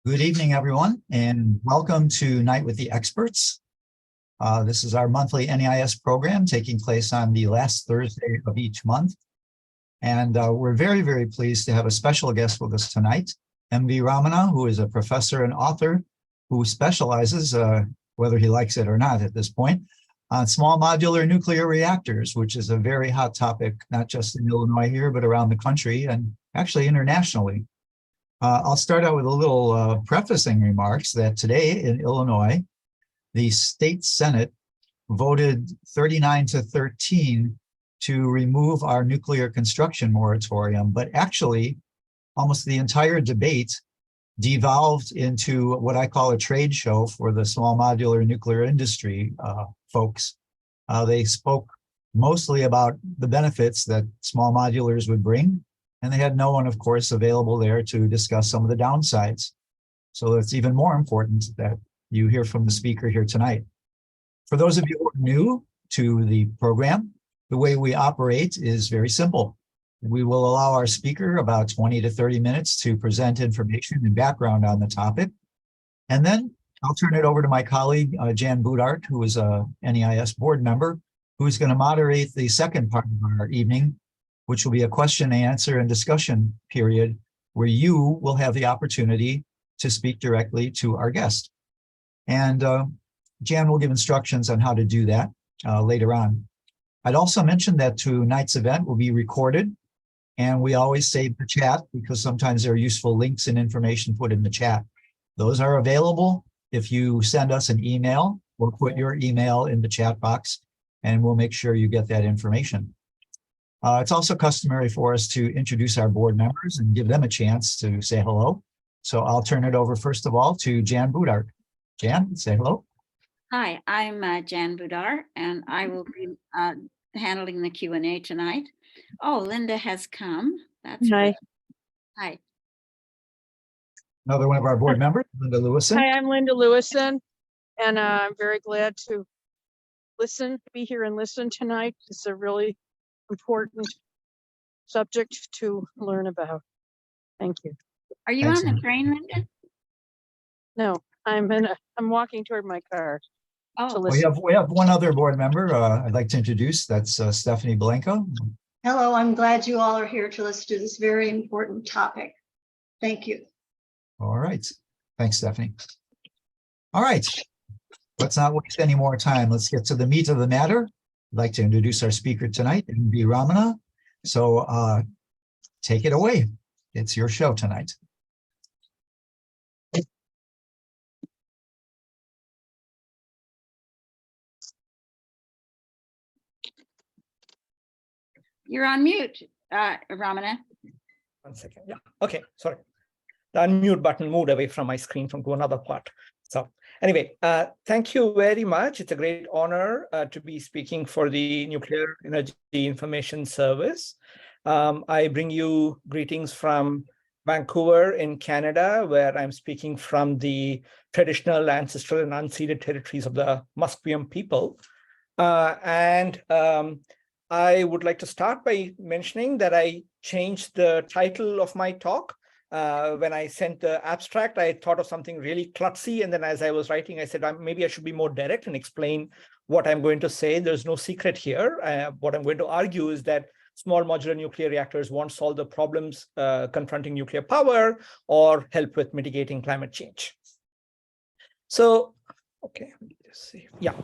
Good evening, everyone, and welcome to Night with the Experts. This is our monthly NEIS program taking place on the last Thursday of each month. And we're very, very pleased to have a special guest with us tonight, MV Ramana, who is a professor and author who specializes, whether he likes it or not at this point, on small modular nuclear reactors, which is a very hot topic, not just in Illinois here, but around the country and actually internationally. I'll start out with a little prefacing remarks that today in Illinois, the state Senate voted 39-13 to remove our nuclear construction moratorium, but actually almost the entire debate devolved into what I call a trade show for the small modular nuclear industry folks. They spoke mostly about the benefits that small modulars would bring, and they had no one, of course, available there to discuss some of the downsides. So it's even more important that you hear from the speaker here tonight. For those of you who are new to the program, the way we operate is very simple. We will allow our speaker about 20 to 30 minutes to present information and background on the topic. And then I'll turn it over to my colleague, Jan Budart, who is a NEIS board member, who's going to moderate the second part of our evening, which will be a question and answer and discussion period where you will have the opportunity to speak directly to our guest. And Jan will give instructions on how to do that later on. I'd also mention that tonight's event will be recorded, and we always save the chat because sometimes there are useful links and information put in the chat. Those are available if you send us an email or put your email in the chat box, and we'll make sure you get that information. It's also customary for us to introduce our board members and give them a chance to say hello. So I'll turn it over first of all to Jan Budart. Jan, say hello. Hi, I'm Jan Budart, and I will be handling the Q&A tonight. Oh, Linda has come. That's Hi. great. Hi. Another one of our board members, Linda Lewison. Hi, I'm Linda Lewison, and I'm very glad to be here and listen tonight. It's a really important subject to learn about. Thank you. Are you Thanks, on the Linda. train, Linda? No, I'm walking toward my car to Oh, listen. We have one other board member I'd like to introduce. That's Stephanie Blanco. Hello, I'm glad you all are here to listen to this very important topic. Thank you. All right. Thanks, Stephanie. All right. Let's not waste any more time. Let's get to the meat of the matter. I'd like to introduce our speaker tonight, MV Ramana. So take it away. It's your show tonight. you're on mute, Ramana. 1 second. Yeah. Okay. Sorry. The unmute button moved away from my screen to another part. So anyway, thank you very much. It's a great honor to be speaking for the Nuclear Energy Information Service. I bring you greetings from Vancouver in Canada, where I'm speaking from the traditional, ancestral, and unceded territories of the Musqueam people. I would like to start by mentioning that I changed the title of my talk. When I sent the abstract, I thought of something really klutzy. And then as I was writing, I said, maybe I should be more direct and explain what I'm going to say. There's no secret here. What I'm going to argue is that small modular nuclear reactors won't solve the problems confronting nuclear power or help with mitigating climate change. So, okay, let's see. Yeah.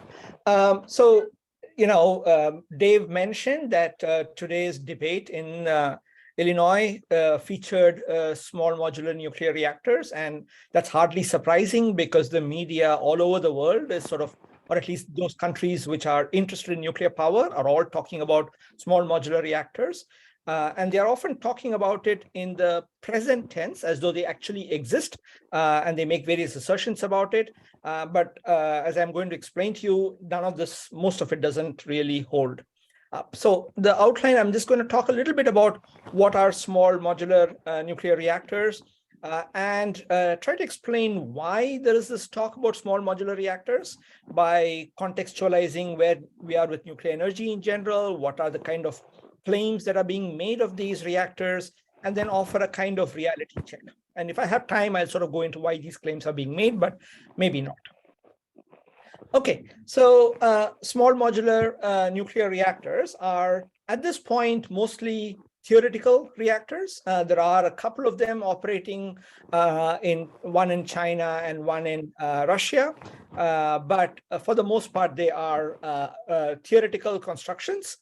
Dave mentioned that today's debate in Illinois featured small modular nuclear reactors, and that's hardly surprising because the media all over the world is sort of, or at least those countries which are interested in nuclear power are all talking about small modular reactors. And they're often talking about it in the present tense as though they actually exist, and they make various assertions about it. But as I'm going to explain to you, most of it doesn't really hold. So the outline, I'm just going to talk a little bit about what are small modular nuclear reactors and try to explain why there is this talk about small modular reactors by contextualizing where we are with nuclear energy in general, what are the kind of claims that are being made of these reactors, and then offer a kind of reality check. And if I have time, I'll sort of go into why these claims are being made, but maybe not. Okay, so small modular nuclear reactors are at this point mostly theoretical reactors. There are a couple of them operating one in China and one in Russia, but for the most part, they are theoretical constructions.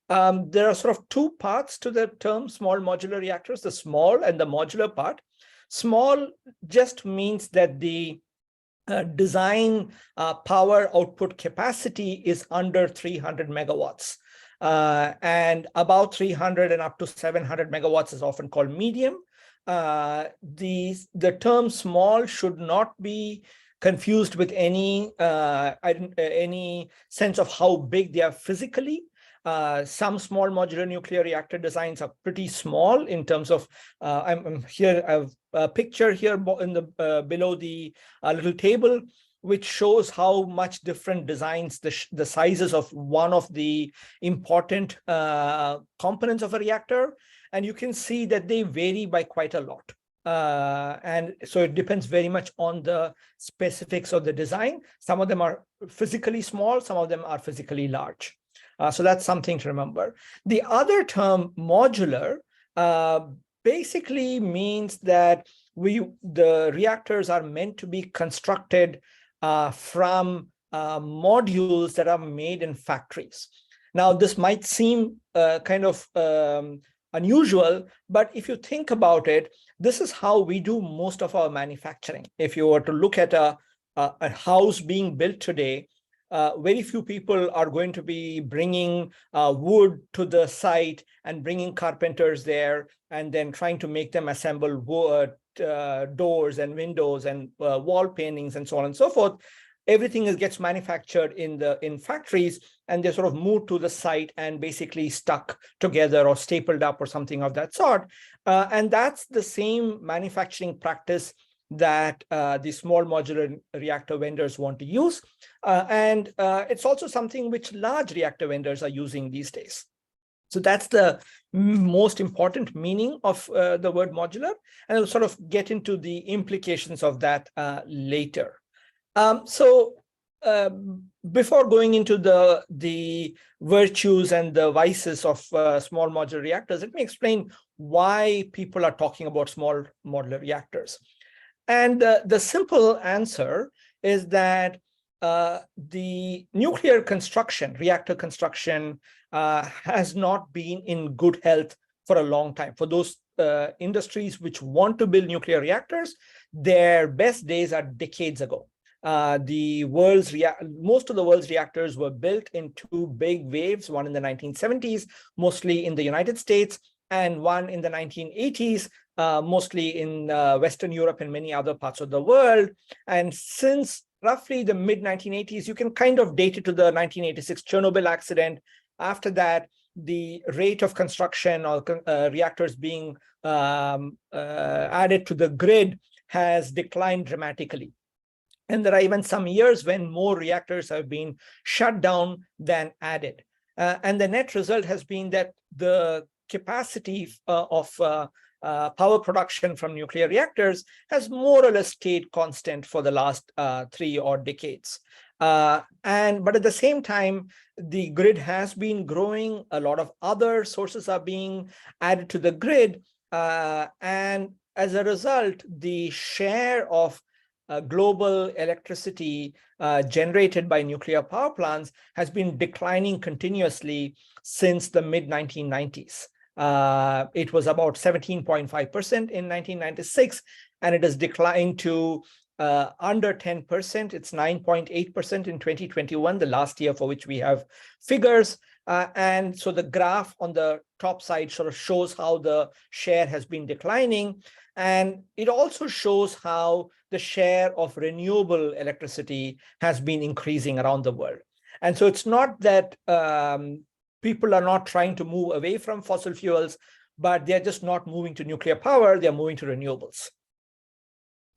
There are sort of two parts to the term small modular reactors, the small and the modular part. Small just means that the design power output capacity is under 300 megawatts. And about 300 and up to 700 megawatts is often called medium. The term small should not be confused with any sense of how big they are physically. Some small modular nuclear reactor designs are pretty small in terms of, I'm here, I have a picture here in the below the little table, which shows how much different designs, the sizes of one of the important components of a reactor. And you can see that they vary by quite a lot. And so it depends very much on the specifics of the design. Some of them are physically small, some of them are physically large. So that's something to remember. The other term, modular, basically means that the reactors are meant to be constructed from modules that are made in factories. Now, this might seem kind of unusual, but if you think about it, this is how we do most of our manufacturing. If you were to look at a house being built today, very few people are going to be bringing wood to the site and bringing carpenters there and then trying to make them assemble doors and windows and wall paintings and so on and so forth. Everything gets manufactured in factories, and they're sort of moved to the site and basically stuck together or stapled up or something of that sort. And that's the same manufacturing practice that the small modular reactor vendors want to use. And it's also something which large reactor vendors are using these days. So that's the most important meaning of the word modular. And I'll sort of get into the implications of that later. Before going into the virtues and the vices of small modular reactors, let me explain why people are talking about small modular reactors. And the simple answer is that the nuclear construction, reactor construction, has not been in good health for a long time. For those industries which want to build nuclear reactors, their best days are decades ago. Most of the world's reactors were built in two big waves, one in the 1970s, mostly in the United States, and one in the 1980s, mostly in Western Europe and many other parts of the world. And since roughly the mid-1980s, you can kind of date it to the 1986 Chernobyl accident. After that, the rate of construction or reactors being added to the grid has declined dramatically. And there are even some years when more reactors have been shut down than added. And the net result has been that the capacity of power production from nuclear reactors has more or less stayed constant for the last 3 odd decades. But at the same time, the grid has been growing. A lot of other sources are being added to the grid. And as a result, the share of global electricity generated by nuclear power plants has been declining continuously since the mid-1990s. It was about 17.5% in 1996, and it has declined to under 10%. It's 9.8% in 2021, the last year for which we have figures. And so the graph on the top side sort of shows how the share has been declining. And it also shows how the share of renewable electricity has been increasing around the world. And so it's not that people are not trying to move away from fossil fuels, but they're just not moving to nuclear power, they're moving to renewables.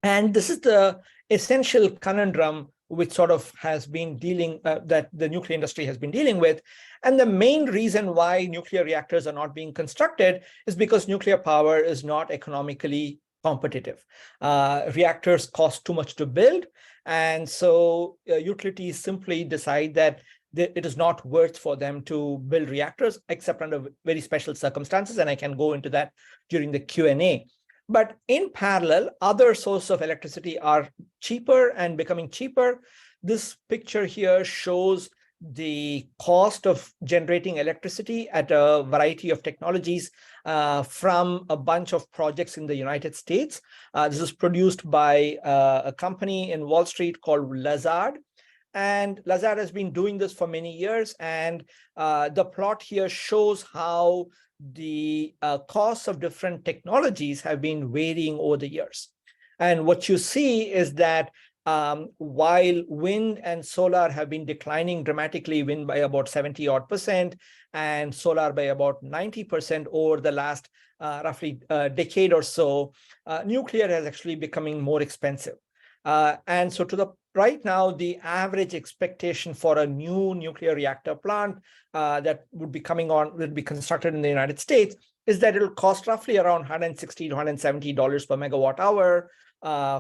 And this is the essential conundrum which sort of has been dealing, that the nuclear industry has been dealing with. And the main reason why nuclear reactors are not being constructed is because nuclear power is not economically competitive. Reactors cost too much to build, and so utilities simply decide that it is not worth for them to build reactors except under very special circumstances, and I can go into that during the Q&A. But in parallel, other sources of electricity are cheaper and becoming cheaper. This picture here shows the cost of generating electricity at a variety of technologies from a bunch of projects in the United States. This is produced by a company in Wall Street called Lazard. And Lazard has been doing this for many years. And the plot here shows how the costs of different technologies have been varying over the years. And what you see is that while wind and solar have been declining dramatically, wind by about 70% and solar by about 90% over the last roughly decade or so, nuclear is actually becoming more expensive. And so to the right now, the average expectation for a new nuclear reactor plant that would be constructed in the United States is that it'll cost roughly around $160 to $170 per megawatt hour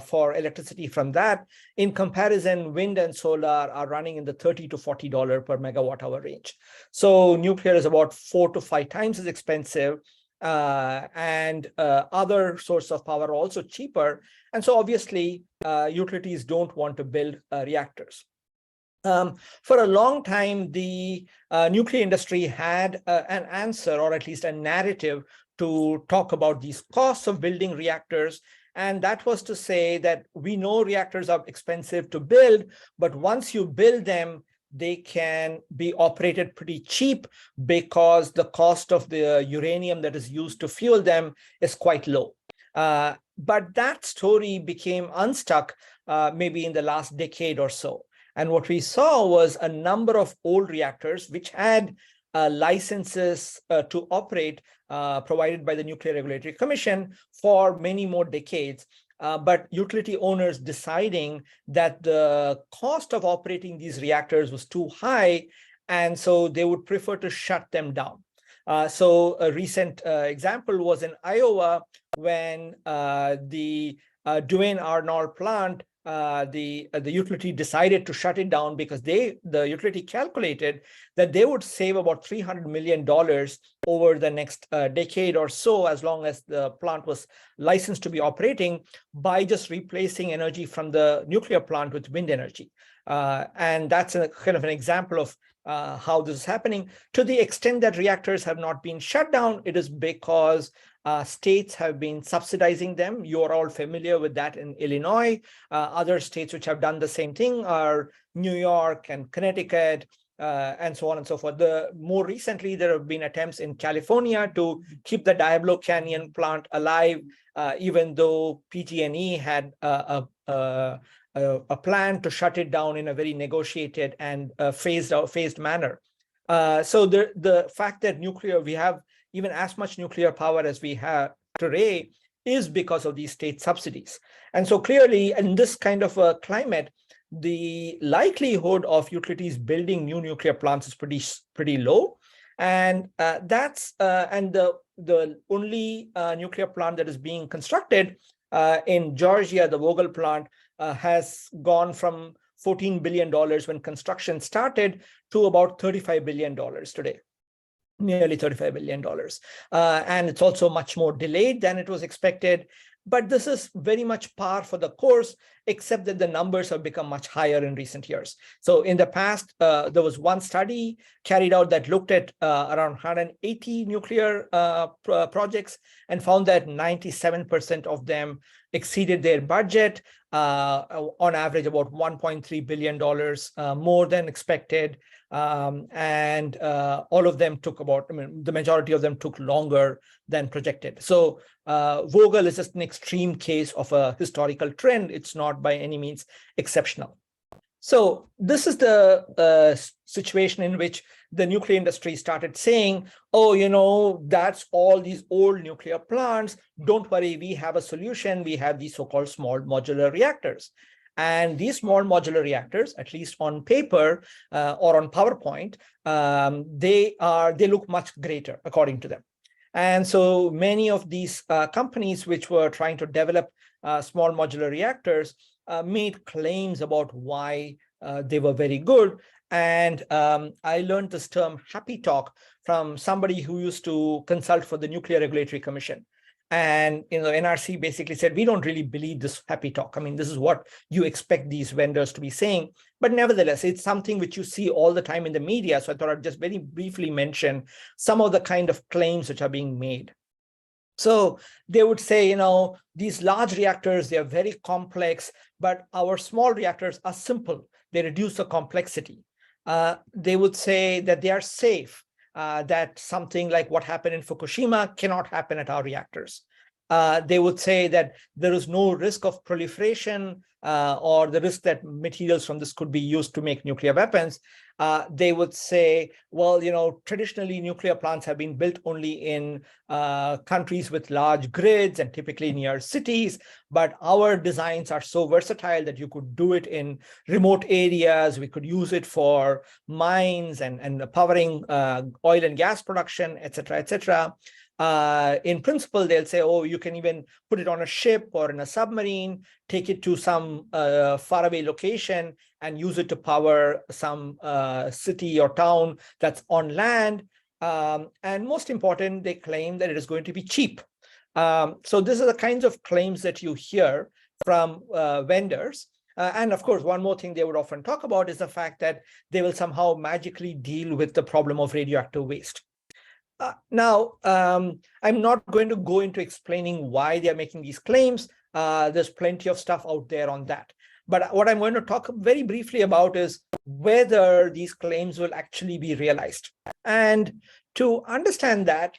for electricity from that. In comparison, wind and solar are running in the $30 to $40 per megawatt hour range. So nuclear is about 4 to 5 times as expensive. And other sources of power are also cheaper. And so obviously, utilities don't want to build reactors. For a long time, the nuclear industry had an answer, or at least a narrative, to talk about these costs of building reactors. And that was to say that we know reactors are expensive to build, but once you build them, they can be operated pretty cheap because the cost of the uranium that is used to fuel them is quite low. But that story became unstuck maybe in the last decade or so. And what we saw was a number of old reactors which had licenses to operate provided by the Nuclear Regulatory Commission for many more decades. But utility owners deciding that the cost of operating these reactors was too high, and so they would prefer to shut them down. So a recent example was in Iowa when the Duane Arnold plant, the utility decided to shut it down because the utility calculated that they would save about $300 million over the next decade or so, as long as the plant was licensed to be operating, by just replacing energy from the nuclear plant with wind energy. And that's kind of an example of how this is happening. To the extent that reactors have not been shut down, it is because states have been subsidizing them. You're all familiar with that in Illinois. Other states which have done the same thing are New York and Connecticut, and so on and so forth. More recently, there have been attempts in California to keep the Diablo Canyon plant alive, even though PG&E had a plan to shut it down in a very negotiated and phased manner. So the fact that we have even as much nuclear power as we have today is because of these state subsidies. And so clearly, in this kind of a climate, the likelihood of utilities building new nuclear plants is pretty low. And the only nuclear plant that is being constructed in Georgia, the Vogtle plant, has gone from $14 billion when construction started to about $35 billion today. Nearly $35 billion. And it's also much more delayed than it was expected. But this is very much par for the course, except that the numbers have become much higher in recent years. So in the past, there was one study carried out that looked at around 180 nuclear projects and found that 97% of them exceeded their budget, on average about $1.3 billion more than expected. And all of them took the majority of them took longer than projected. So Vogtle is just an extreme case of a historical trend. It's not by any means exceptional. So this is the situation in which the nuclear industry started saying, oh, that's all these old nuclear plants. Don't worry, we have a solution. We have these so-called small modular reactors. And these small modular reactors, at least on paper or on PowerPoint, they look much greater, according to them. And so many of these companies which were trying to develop small modular reactors made claims about why they were very good. And I learned this term happy talk from somebody who used to consult for the Nuclear Regulatory Commission. And NRC basically said, we don't really believe this happy talk. I mean, this is what you expect these vendors to be saying. But nevertheless, it's something which you see all the time in the media. So I thought I'd just very briefly mention some of the kind of claims which are being made. So they would say, these large reactors, they are very complex, but our small reactors are simple. They reduce the complexity. They would say that they are safe, that something like what happened in Fukushima cannot happen at our reactors. They would say that there is no risk of proliferation or the risk that materials from this could be used to make nuclear weapons. They would say, well, traditionally nuclear plants have been built only in countries with large grids and typically near cities, but our designs are so versatile that you could do it in remote areas. We could use it for mines and powering oil and gas production, et cetera, et cetera. In principle, they'll say, oh, you can even put it on a ship or in a submarine, take it to some faraway location and use it to power some city or town that's on land. And most important, they claim that it is going to be cheap. So these are the kinds of claims that you hear from vendors. And of course, one more thing they would often talk about is the fact that they will somehow magically deal with the problem of radioactive waste. Now, I'm not going to go into explaining why they are making these claims. There's plenty of stuff out there on that. But what I'm going to talk very briefly about is whether these claims will actually be realized. And to understand that,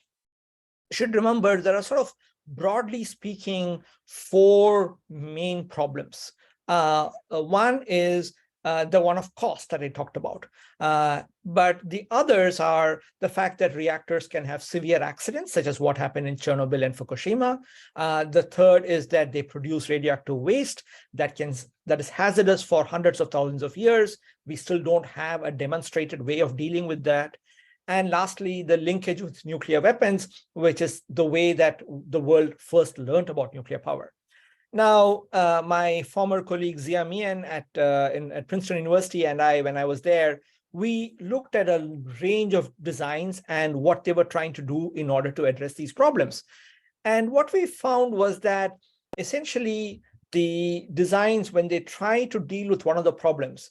you should remember there are sort of, broadly speaking, 4 main problems. One is the one of cost that I talked about. But the others are the fact that reactors can have severe accidents, such as what happened in Chernobyl and Fukushima. The third is that they produce radioactive waste that is hazardous for hundreds of thousands of years. We still don't have a demonstrated way of dealing with that. And lastly, the linkage with nuclear weapons, which is the way that the world first learned about nuclear power. Now, my former colleague Zia Mian at Princeton University and I, when I was there, we looked at a range of designs and what they were trying to do in order to address these problems. And what we found was that essentially the designs, when they try to deal with one of the problems,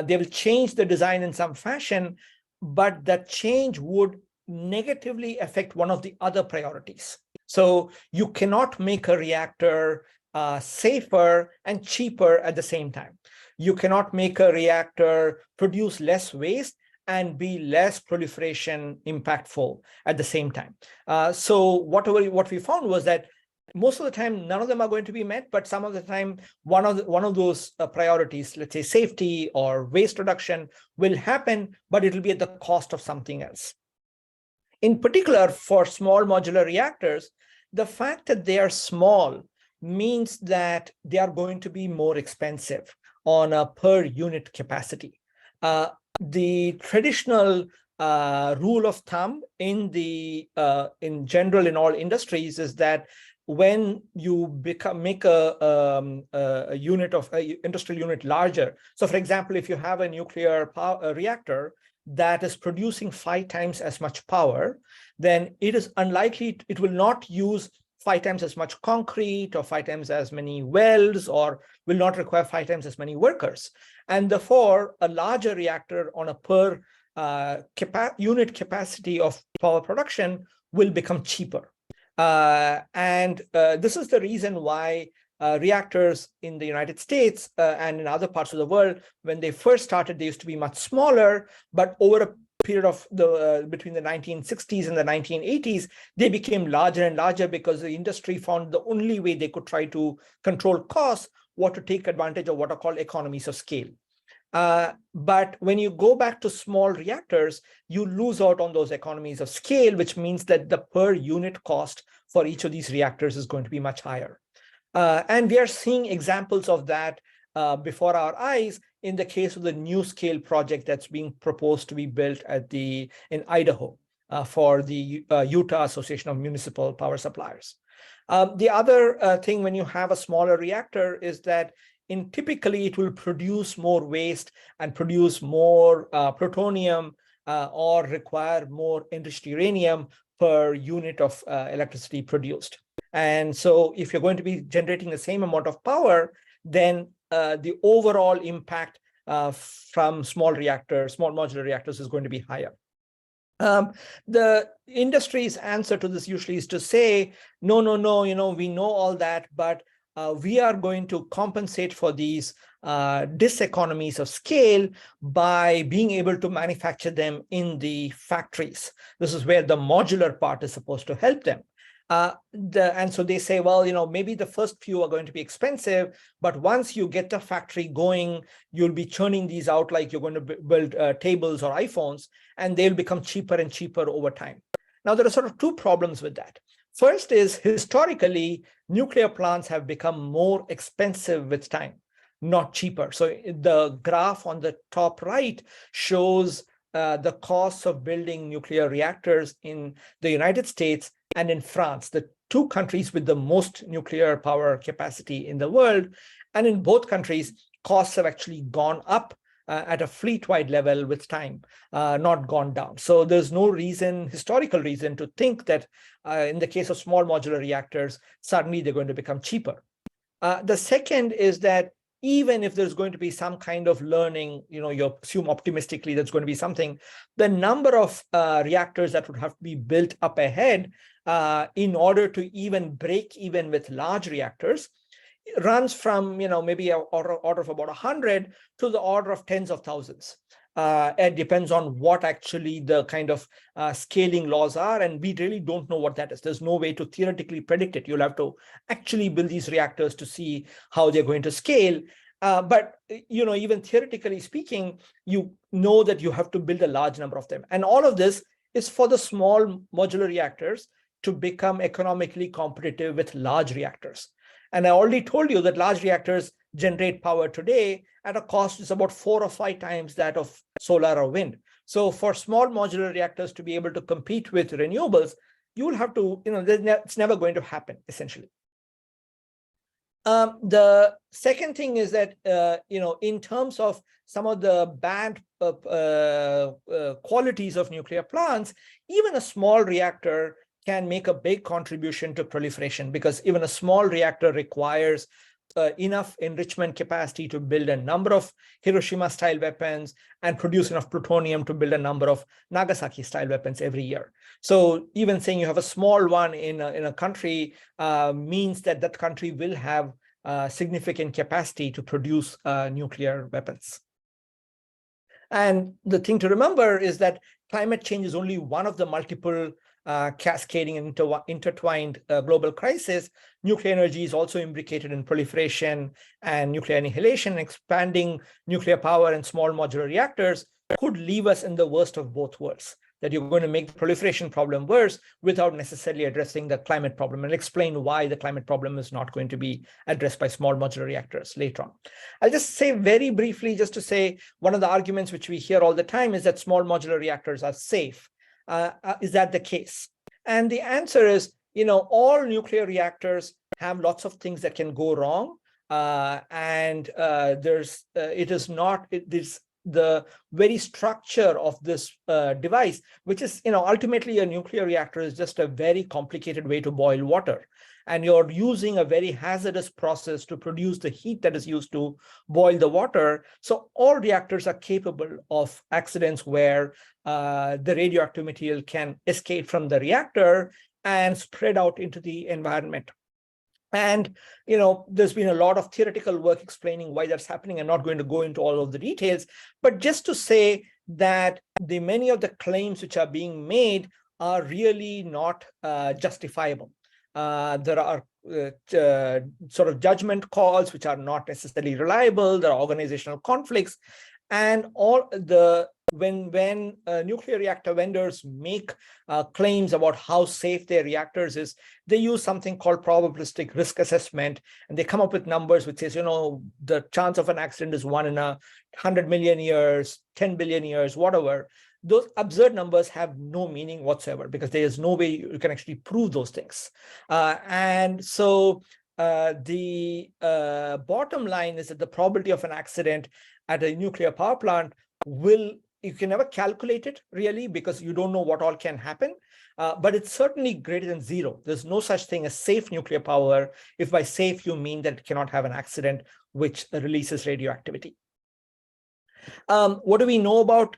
they will change the design in some fashion, but that change would negatively affect one of the other priorities. So you cannot make a reactor safer and cheaper at the same time. You cannot make a reactor produce less waste and be less proliferation impactful at the same time. So what we found was that most of the time, none of them are going to be met, but some of the time, one of those priorities, let's say safety or waste reduction, will happen, but it will be at the cost of something else. In particular, for small modular reactors, the fact that they are small means that they are going to be more expensive on a per unit capacity. The traditional rule of thumb in general in all industries is that when you make a unit of industrial unit larger, so for example, if you have a nuclear reactor that is producing 5 times as much power, then it is unlikely, it will not use 5 times as much concrete or 5 times as many welds, or will not require 5 times as many workers. And therefore, a larger reactor on a per unit capacity of power production will become cheaper. This is the reason why reactors in the United States and in other parts of the world, when they first started, they used to be much smaller, but over a period of between the 1960s and the 1980s, they became larger and larger because the industry found the only way they could try to control costs was to take advantage of what are called economies of scale. But when you go back to small reactors, you lose out on those economies of scale, which means that the per unit cost for each of these reactors is going to be much higher. And we are seeing examples of that before our eyes in the case of the NuScale project that's being proposed to be built in Idaho. for the Utah Association of Municipal Power Suppliers. The other thing when you have a smaller reactor is that typically it will produce more waste and produce more plutonium or require more enriched uranium per unit of electricity produced. And so if you're going to be generating the same amount of power, then the overall impact from small modular reactors is going to be higher. The industry's answer to this usually is to say, no, we know all that, but we are going to compensate for these diseconomies of scale by being able to manufacture them in the factories. This is where the modular part is supposed to help them. And so they say, well, maybe the first few are going to be expensive, but once you get the factory going, you'll be churning these out like you're going to build tables or iPhones, and they'll become cheaper and cheaper over time. Now, there are sort of two problems with that. First is historically, nuclear plants have become more expensive with time, not cheaper. So the graph on the top right shows the costs of building nuclear reactors in the United States and in France, the two countries with the most nuclear power capacity in the world. And in both countries, costs have actually gone up at a fleet-wide level with time, not gone down. So there's no historical reason to think that in the case of small modular reactors, suddenly they're going to become cheaper. The second is that even if there's going to be some kind of learning, you assume optimistically there's going to be something, the number of reactors that would have to be built up ahead in order to even break even with large reactors runs from maybe an order of about 100 to the order of tens of thousands. It depends on what actually the kind of scaling laws are, and we really don't know what that is. There's no way to theoretically predict it. You'll have to actually build these reactors to see how they're going to scale. But even theoretically speaking, you know that you have to build a large number of them, and all of this is for the small modular reactors to become economically competitive with large reactors. And I already told you that large reactors generate power today at a cost is about 4 or 5 times that of solar or wind. So for small modular reactors to be able to compete with renewables, you will have to, it's never going to happen, essentially. The second thing is that, in terms of some of the bad qualities of nuclear plants, even a small reactor can make a big contribution to proliferation, because even a small reactor requires enough enrichment capacity to build a number of Hiroshima-style weapons and produce enough plutonium to build a number of Nagasaki-style weapons every year. So even saying you have a small one in a country means that that country will have significant capacity to produce nuclear weapons. And the thing to remember is that climate change is only one of the multiple cascading and intertwined global crisis. Nuclear energy is also imbricated in proliferation and nuclear annihilation. Expanding nuclear power and small modular reactors could leave us in the worst of both worlds, that you're going to make the proliferation problem worse without necessarily addressing the climate problem, and explain why the climate problem is not going to be addressed by small modular reactors later on. I'll just say very briefly, just to say, one of the arguments which we hear all the time is that small modular reactors are safe. Is that the case? And the answer is, all nuclear reactors have lots of things that can go wrong. The very structure of this device, which is, ultimately a nuclear reactor is just a very complicated way to boil water. And you're using a very hazardous process to produce the heat that is used to boil the water. So all reactors are capable of accidents where the radioactive material can escape from the reactor and spread out into the environment. And, there's been a lot of theoretical work explaining why that's happening. I'm not going to go into all of the details, but just to say that many of the claims which are being made are really not justifiable. There are sort of judgment calls which are not necessarily reliable. There are organizational conflicts, and all the when nuclear reactor vendors make claims about how safe their reactors is, they use something called probabilistic risk assessment, and they come up with numbers which says, the chance of an accident is 1 in 100 million years, 10 billion years, whatever. Those absurd numbers have no meaning whatsoever because there is no way you can actually prove those things. And so the bottom line is that the probability of an accident at a nuclear power plant you can never calculate it really because you don't know what all can happen, but it's certainly greater than 0. There's no such thing as safe nuclear power, if by safe you mean that it cannot have an accident which releases radioactivity. What do we know about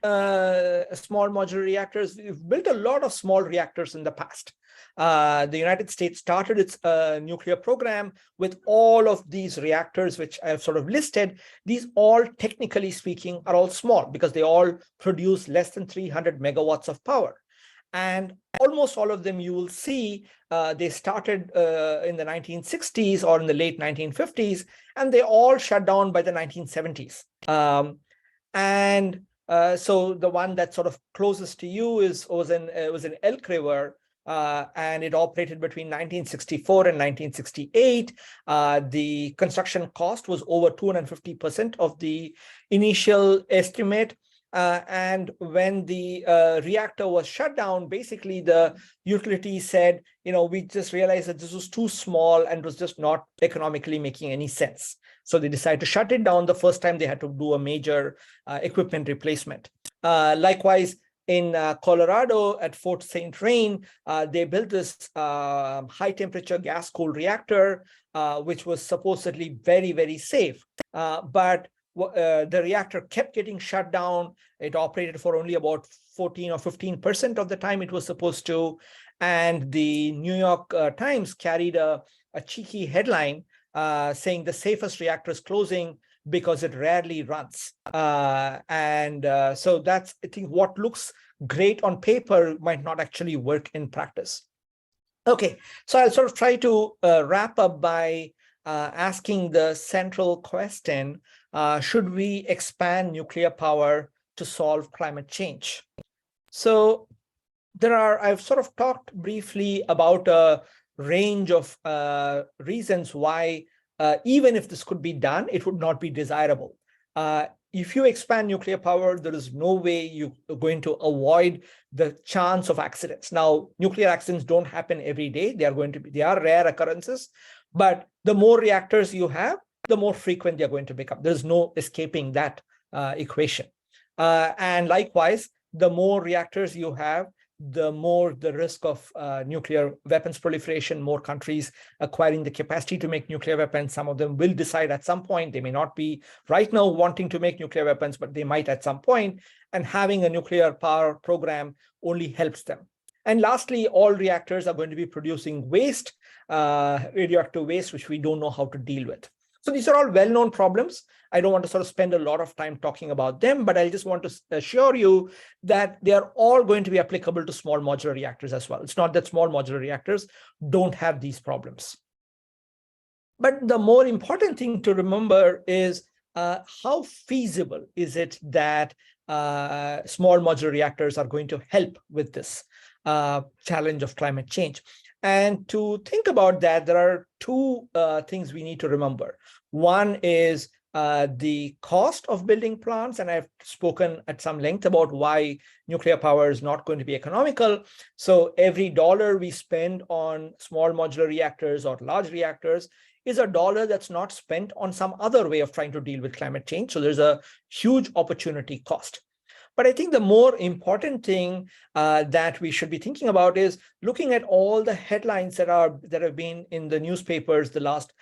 small modular reactors? We've built a lot of small reactors in the past. The United States started its nuclear program with all of these reactors, which I've sort of listed. These all, technically speaking, are all small because they all produce less than 300 megawatts of power. And almost all of them, you will see, they started in the 1960s or in the late 1950s, and they all shut down by the 1970s. So the one that's sort of closest to you was in Elk River, and it operated between 1964 and 1968. The construction cost was over 250% of the initial estimate. And when the reactor was shut down, basically the utility said, we just realized that this was too small and was just not economically making any sense. So they decided to shut it down the first time they had to do a major equipment replacement. Likewise, in Colorado at Fort St. Vrain, they built this high temperature gas cooled reactor, which was supposedly very, very safe. But the reactor kept getting shut down. It operated for only about 14 or 15% of the time it was supposed to. And the New York Times carried a cheeky headline saying the safest reactor is closing because it rarely runs. So that's, I think, what looks great on paper might not actually work in practice. Okay, so I'll sort of try to wrap up by asking the central question, should we expand nuclear power to solve climate change? So I've sort of talked briefly about a range of reasons why even if this could be done, it would not be desirable. If you expand nuclear power, there is no way you're going to avoid the chance of accidents. Now, nuclear accidents don't happen every day. They are rare occurrences, but the more reactors you have, the more frequent they're going to become. There's no escaping that equation. And likewise, the more reactors you have, the more the risk of nuclear weapons proliferation, more countries acquiring the capacity to make nuclear weapons. Some of them will decide at some point. They may not be right now wanting to make nuclear weapons, but they might at some point. And having a nuclear power program only helps them. And lastly, all reactors are going to be producing waste, radioactive waste, which we don't know how to deal with. So these are all well-known problems. I don't want to sort of spend a lot of time talking about them, but I just want to assure you that they are all going to be applicable to small modular reactors as well. It's not that small modular reactors don't have these problems. But the more important thing to remember is how feasible is it that small modular reactors are going to help with this challenge of climate change. And to think about that, there are two things we need to remember. One is the cost of building plants, and I've spoken at some length about why nuclear power is not going to be economical. So every dollar we spend on small modular reactors or large reactors is a dollar that's not spent on some other way of trying to deal with climate change. So there's a huge opportunity cost. But I think the more important thing that we should be thinking about is looking at all the headlines that have been in the newspapers the last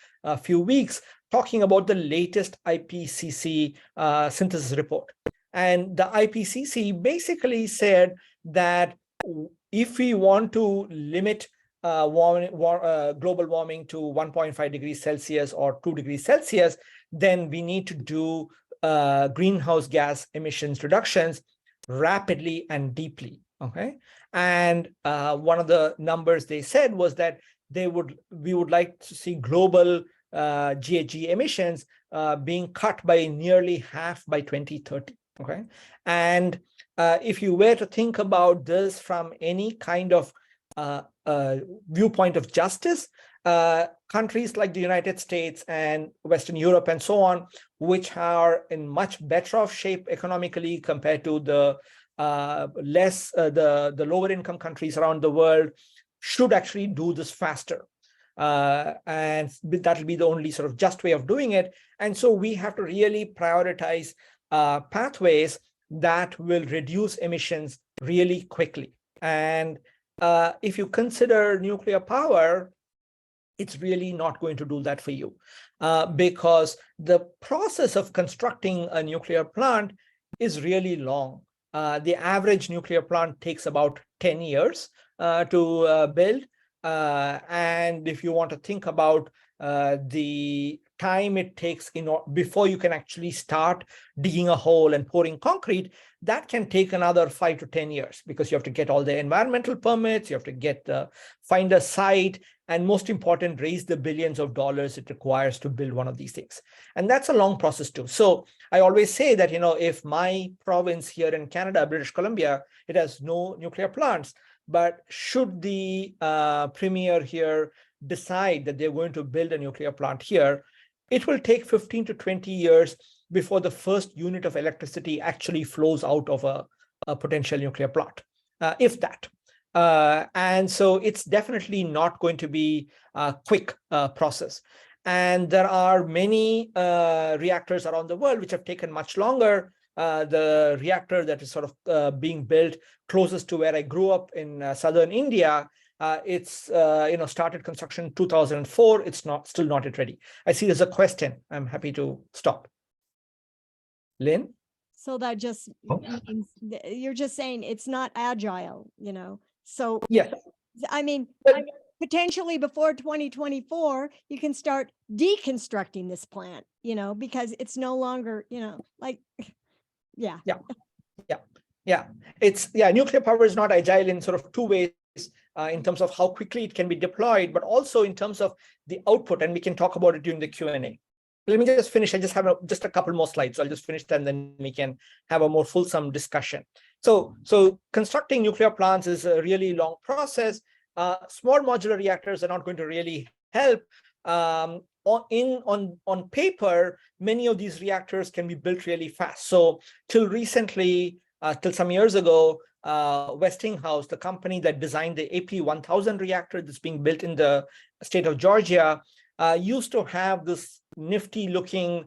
few weeks, talking about the latest IPCC synthesis report. And the IPCC basically said that if we want to limit global warming to 1.5 degrees Celsius or 2 degrees Celsius, then we need to do greenhouse gas emissions reductions rapidly and deeply. Okay, and one of the numbers they said was that we would like to see global GHG emissions being cut by nearly half by 2030. Okay, and if you were to think about this from any kind of viewpoint of justice, countries like the United States and Western Europe and so on, which are in much better off shape economically compared to the the lower income countries around the world, should actually do this faster. And that'll be the only sort of just way of doing it. And so we have to really prioritize pathways that will reduce emissions really quickly. And if you consider nuclear power, it's really not going to do that for you, because the process of constructing a nuclear plant is really long. The average nuclear plant takes about 10 years to build. And if you want to think about the time it takes before you can actually start digging a hole and pouring concrete, that can take another 5 to 10 years, because you have to get all the environmental permits, you have to find a site, and most important, raise the billions of dollars it requires to build one of these things. And that's a long process too. So I always say that, if my province here in Canada, British Columbia, it has no nuclear plants, but should the premier here decide that they're going to build a nuclear plant here, it will take 15 to 20 years before the first unit of electricity actually flows out of a potential nuclear plant, if that. And so it's definitely not going to be a quick process. And there are many reactors around the world which have taken much longer. The reactor that is sort of being built closest to where I grew up in southern India, it's started construction 2004. It's still not yet ready. I see there's a question. I'm happy to stop. Lynn? So that just means you're just saying it's not agile, So yeah, I mean, potentially before 2024, you can start deconstructing this plant, because it's no longer, yeah. Nuclear power is not agile in sort of two ways, in terms of how quickly it can be deployed, but also in terms of the output, and we can talk about it during the Q&A. Let me just finish. I just have just a couple more slides, so I'll just finish that, and then we can have a more fulsome discussion. So constructing nuclear plants is a really long process. Small modular reactors are not going to really help. On paper, many of these reactors can be built really fast. So till recently, till some years ago, Westinghouse, the company that designed the AP1000 reactor that's being built in the state of Georgia, used to have this nifty looking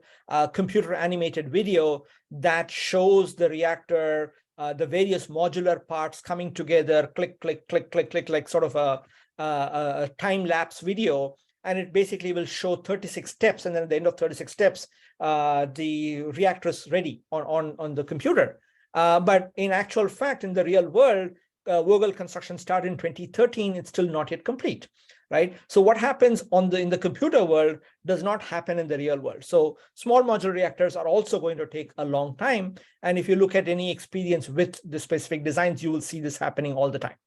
computer animated video that shows the reactor, the various modular parts coming together, click, click, click, click, click, like sort of a time-lapse video. And it basically will show 36 steps. And then at the end of 36 steps, the reactor is ready on the computer. But in actual fact, in the real world, Vogtle construction started in 2013. It's still not yet complete, right? So what happens in the computer world does not happen in the real world. So small modular reactors are also going to take a long time. And if you look at any experience with the specific designs, you will see this happening all the time.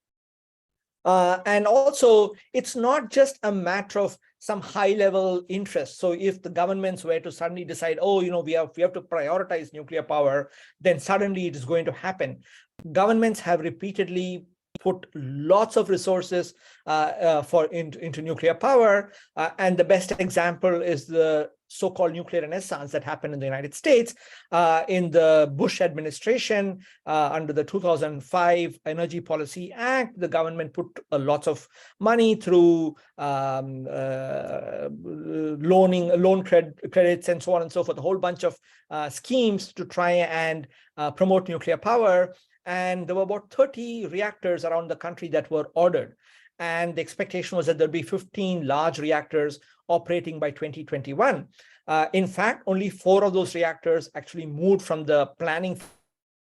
And also, it's not just a matter of some high-level interest. So if the governments were to suddenly decide, we have to prioritize nuclear power, then suddenly it is going to happen. Governments have repeatedly put lots of resources into nuclear power. And the best example is the so-called nuclear renaissance that happened in the United States. In the Bush administration, under the 2005 Energy Policy Act, the government put lots of money through loan credits and so on and so forth, a whole bunch of schemes to try and promote nuclear power. And there were about 30 reactors around the country that were ordered. And the expectation was that there'd be 15 large reactors operating by 2021. In fact, only 4 of those reactors actually moved from the planning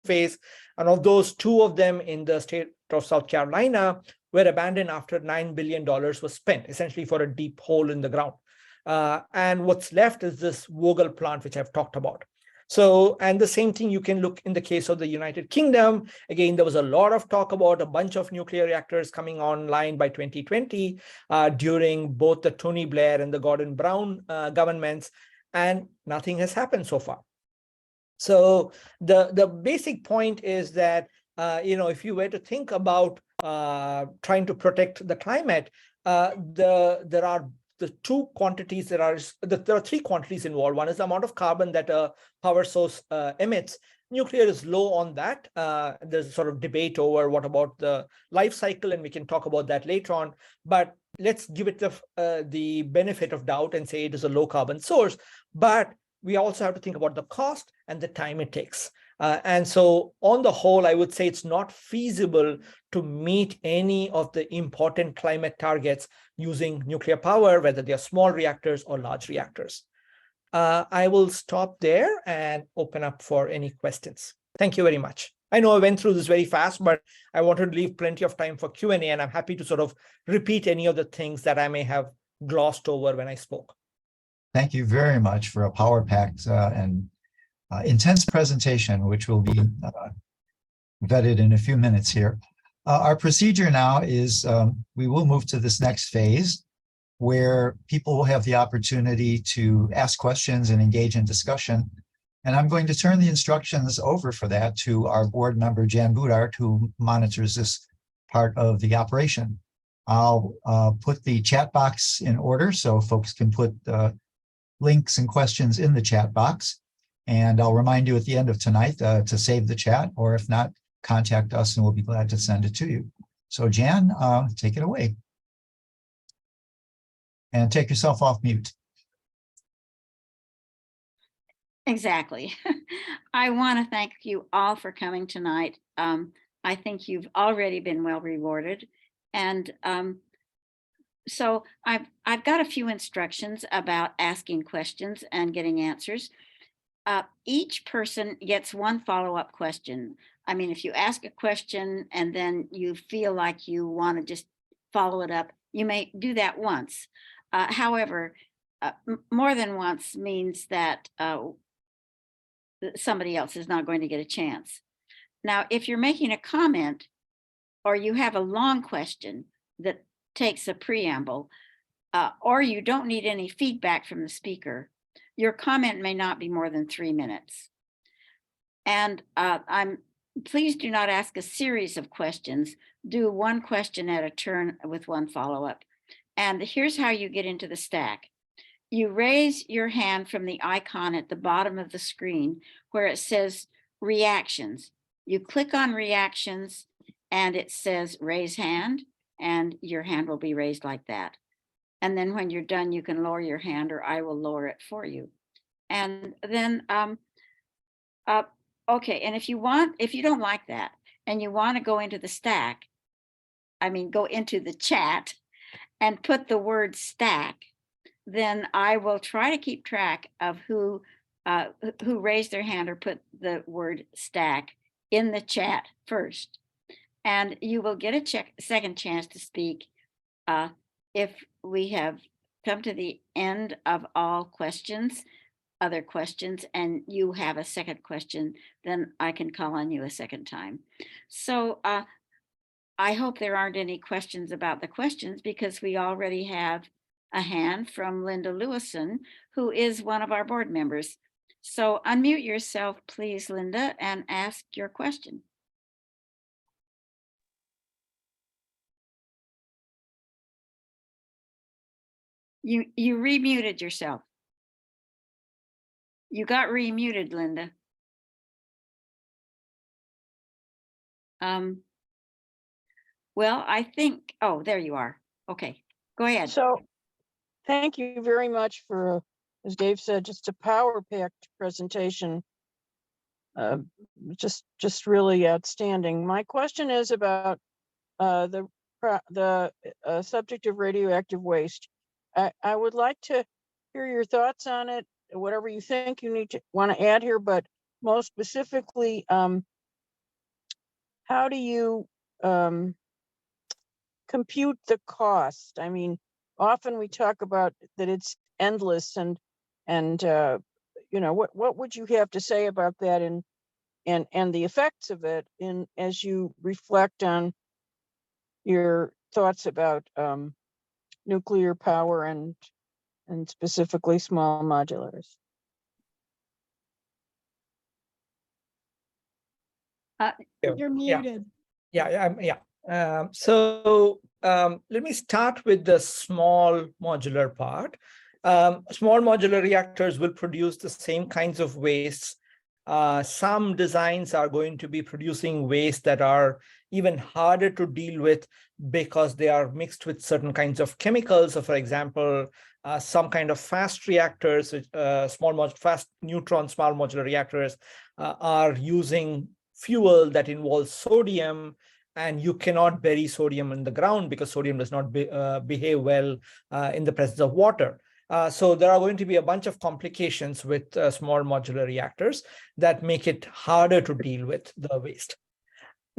phase. And of those, 2 of them in the state of South Carolina were abandoned after $9 billion was spent, essentially for a deep hole in the ground. And what's left is this Vogtle plant, which I've talked about. So, and the same thing you can look in the case of the United Kingdom. Again, there was a lot of talk about a bunch of nuclear reactors coming online by 2020 during both the Tony Blair and the Gordon Brown governments, and nothing has happened so far. So the basic point is that, if you were to think about trying to protect the climate, there are the two quantities there are three quantities involved. One is the amount of carbon that a power source emits. Nuclear is low on that. There's a sort of debate over what about the life cycle, and we can talk about that later on. But let's give it the benefit of doubt and say it is a low carbon source. But we also have to think about the cost and the time it takes. And so on the whole, I would say it's not feasible to meet any of the important climate targets using nuclear power, whether they are small reactors or large reactors. I will stop there and open up for any questions. Thank you very much. I know I went through this very fast, but I wanted to leave plenty of time for Q&A, and I'm happy to sort of repeat any of the things that I may have glossed over when I spoke. Thank you very much for a power-packed and intense presentation, which will be vetted in a few minutes here. Our procedure now is we will move to this next phase where people will have the opportunity to ask questions and engage in discussion. And I'm going to turn the instructions over for that to our board member, Jan Budart, who monitors this part of the operation. I'll put the chat box in order so folks can put links and questions in the chat box. And I'll remind you at the end of tonight to save the chat, or if not, contact us and we'll be glad to send it to you. So Jan, take it away. And take yourself off mute. Exactly. I want to thank you all for coming tonight. I think you've already been well rewarded. And so I've got a few instructions about asking questions and getting answers. Each person gets one follow-up question. I mean, if you ask a question and then you feel like you want to just follow it up, you may do that once. However, more than once means that somebody else is not going to get a chance. Now, if you're making a comment or you have a long question that takes a preamble, or you don't need any feedback from the speaker, your comment may not be more than 3 minutes. And please do not ask a series of questions. Do one question at a turn with one follow-up. And here's how you get into the stack. You raise your hand from the icon at the bottom of the screen where it says reactions. You click on reactions and it says raise hand, and your hand will be raised like that. And then when you're done, you can lower your hand or I will lower it for you. And then, okay, and if you don't like that and you want to go into the stack, go into the chat and put the word stack, then I will try to keep track of who raised their hand or put the word stack in the chat first. And you will get a second chance to speak if we have come to the end of all other questions, and you have a second question, then I can call on you a second time. So I hope there aren't any questions about the questions, because we already have a hand from Linda Lewison, who is one of our board members. So unmute yourself, please, Linda, and ask your question. You remuted yourself. You got remuted, Linda. Well, I think, oh, there you are. Okay, go ahead. So thank you very much for, as Dave said, just a power-packed presentation. Just really outstanding. My question is about the subject of radioactive waste. I would like to hear your thoughts on it, whatever you think you want to add here, but most specifically, how do you compute the cost? I mean, often we talk about that it's endless, and what would you have to say about that and the effects of it as you reflect on your thoughts about nuclear power and specifically small modulars? You're Yeah. muted. Let me start with the small modular part. Small modular reactors will produce the same kinds of wastes. Some designs are going to be producing waste that are even harder to deal with because they are mixed with certain kinds of chemicals. So for example, some kind of fast reactors, fast neutron small modular reactors are using fuel that involves sodium, and you cannot bury sodium in the ground because sodium does not behave well in the presence of water. So there are going to be a bunch of complications with small modular reactors that make it harder to deal with the waste.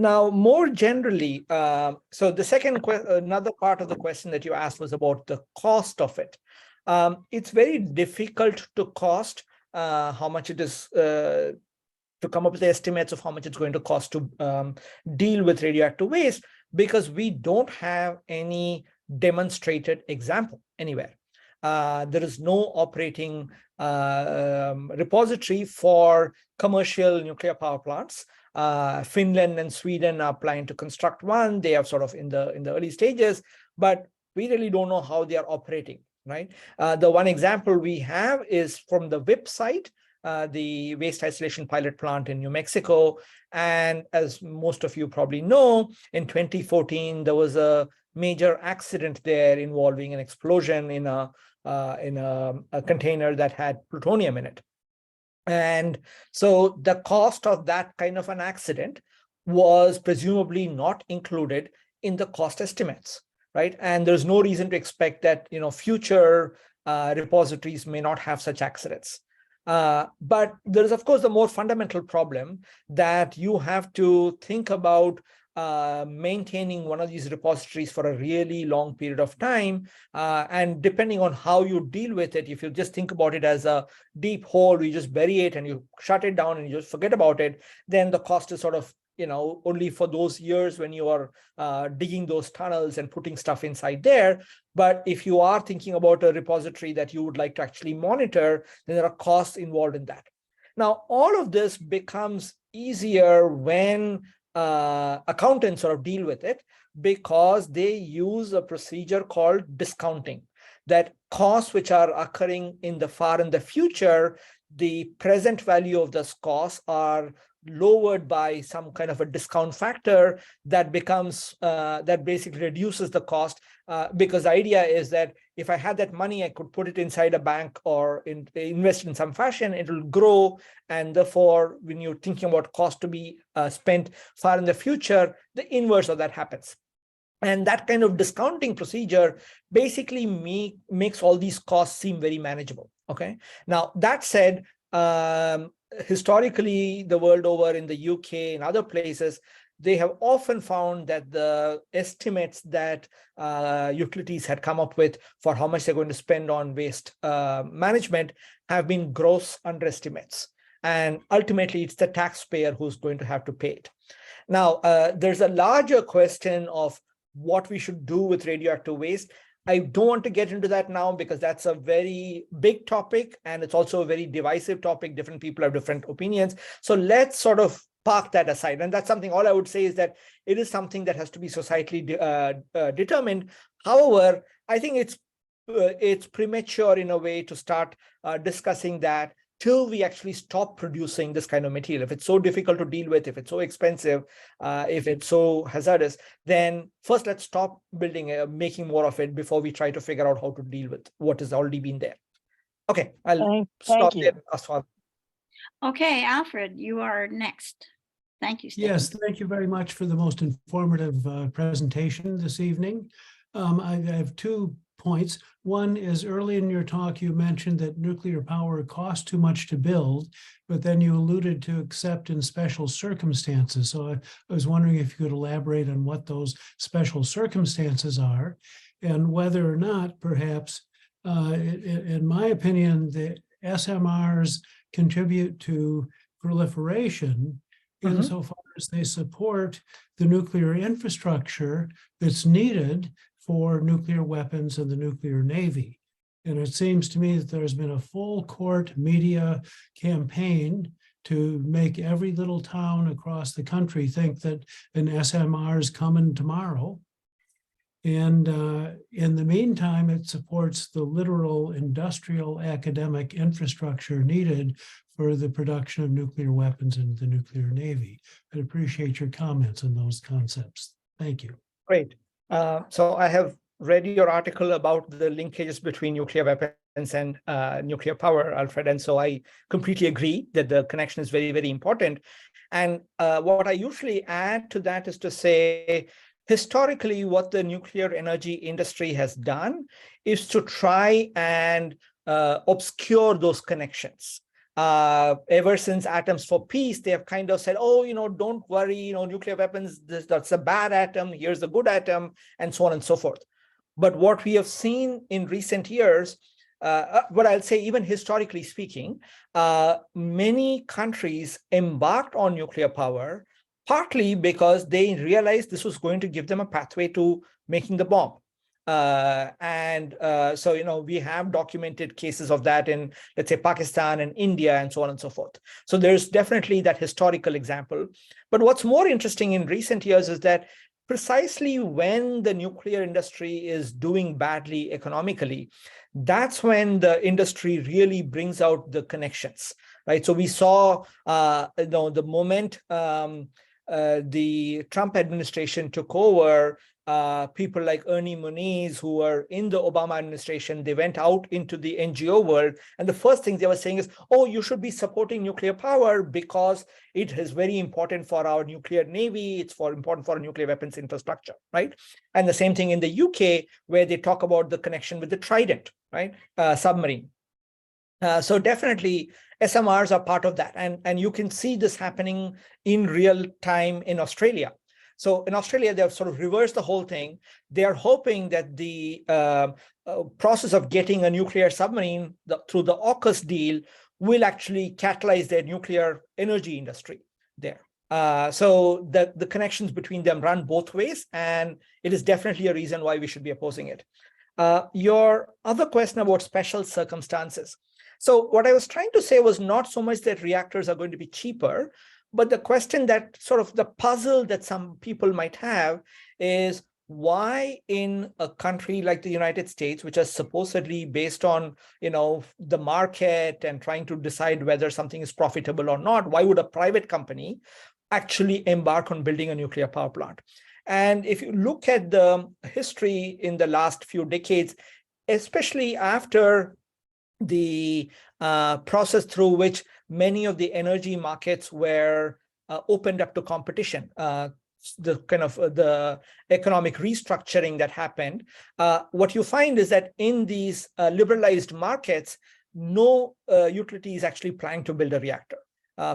Now, more generally, so the second another part of the question that you asked was about the cost of it. It's very difficult to cost how much it is to come up with estimates of how much it's going to cost to deal with radioactive waste, because we don't have any demonstrated example anywhere. There is no operating repository for commercial nuclear power plants. Finland and Sweden are planning to construct one. They are sort of in the early stages, but we really don't know how they are operating, right? The one example we have is from the WIP site, the waste isolation pilot plant in New Mexico. And as most of you probably know, in 2014, there was a major accident there involving an explosion in a container that had plutonium in it. And so the cost of that kind of an accident was presumably not included in the cost estimates, right? And there's no reason to expect that, future repositories may not have such accidents. But there is, of course, the more fundamental problem that you have to think about maintaining one of these repositories for a really long period of time. And depending on how you deal with it, if you just think about it as a deep hole, you just bury it and you shut it down and you just forget about it, then the cost is sort of, only for those years when you are digging those tunnels and putting stuff inside there. But if you are thinking about a repository that you would like to actually monitor, then there are costs involved in that. Now, all of this becomes easier when accountants sort of deal with it, because they use a procedure called discounting, that costs which are occurring in the future, the present value of those costs are lowered by some kind of a discount factor that becomes that basically reduces the cost, because the idea is that if I had that money, I could put it inside a bank or invest in some fashion, it will grow. And therefore, when you're thinking about cost to be spent far in the future, the inverse of that happens. And that kind of discounting procedure basically makes all these costs seem very manageable. Okay. Now, that said, historically, the world over, in the UK and other places, they have often found that the estimates that utilities had come up with for how much they're going to spend on waste management have been gross underestimates. And ultimately, it's the taxpayer who's going to have to pay it. Now, there's a larger question of what we should do with radioactive waste. I don't want to get into that now because that's a very big topic and it's also a very divisive topic. Different people have different opinions. So let's sort of park that aside. And that's something, all I would say is that it is something that has to be societally determined. However, I think it's premature in a way to start discussing that till we actually stop producing this kind of material. If it's so difficult to deal with, if it's so expensive, if it's so hazardous, then first let's stop building, making more of it before we try to figure out how to deal with what has already been there. Okay, I'll stop there. Okay, Alfred, you are next. Thank you, Steve. Yes, thank you very much for the most informative presentation this evening. I have 2 points. One is, early in your talk, you mentioned that nuclear power costs too much to build, but then you alluded to except in special circumstances. So I was wondering if you could elaborate on what those special circumstances are, and whether or not, perhaps, in my opinion, the SMRs contribute to proliferation insofar as they support the nuclear infrastructure that's needed for nuclear weapons and the nuclear navy. And it seems to me that there's been a full court media campaign to make every little town across the country think that an SMR is coming tomorrow. And in the meantime, it supports the literal industrial academic infrastructure needed for the production of nuclear weapons in the nuclear navy. I'd appreciate your comments on those concepts. Thank you. Great. So I have read your article about the linkages between nuclear weapons and nuclear power, Alfred. And so I completely agree that the connection is very, very important. And what I usually add to that is to say, historically, what the nuclear energy industry has done is to try and obscure those connections. Ever since Atoms for Peace, they have kind of said, oh, don't worry, nuclear weapons, that's a bad atom, here's a good atom, and so on and so forth. But what we have seen in recent years, but I'll say even historically speaking, many countries embarked on nuclear power, partly because they realized this was going to give them a pathway to making the bomb. So, we have documented cases of that in, let's say, Pakistan and India and so on and so forth. So there's definitely that historical example. But what's more interesting in recent years is that precisely when the nuclear industry is doing badly economically, that's when the industry really brings out the connections, right? So we saw, the moment the Trump administration took over, people like Ernie Moniz, who were in the Obama administration, they went out into the NGO world. And the first thing they were saying is, oh, you should be supporting nuclear power because it is very important for our nuclear navy. It's important for our nuclear weapons infrastructure, right? And the same thing in the UK, where they talk about the connection with the Trident, right? Submarine. So definitely SMRs are part of that. And you can see this happening in real time in Australia. So in Australia, they've sort of reversed the whole thing. They are hoping that the process of getting a nuclear submarine through the AUKUS deal will actually catalyze their nuclear energy industry there. So the connections between them run both ways, and it is definitely a reason why we should be opposing it. Your other question about special circumstances. So what I was trying to say was not so much that reactors are going to be cheaper, but the question that sort of the puzzle that some people might have is why in a country like the United States, which is supposedly based on, the market and trying to decide whether something is profitable or not, why would a private company actually embark on building a nuclear power plant? And if you look at the history in the last few decades, especially after the process through which many of the energy markets were opened up to competition, the kind of the economic restructuring that happened, what you find is that in these liberalized markets, no utility is actually planning to build a reactor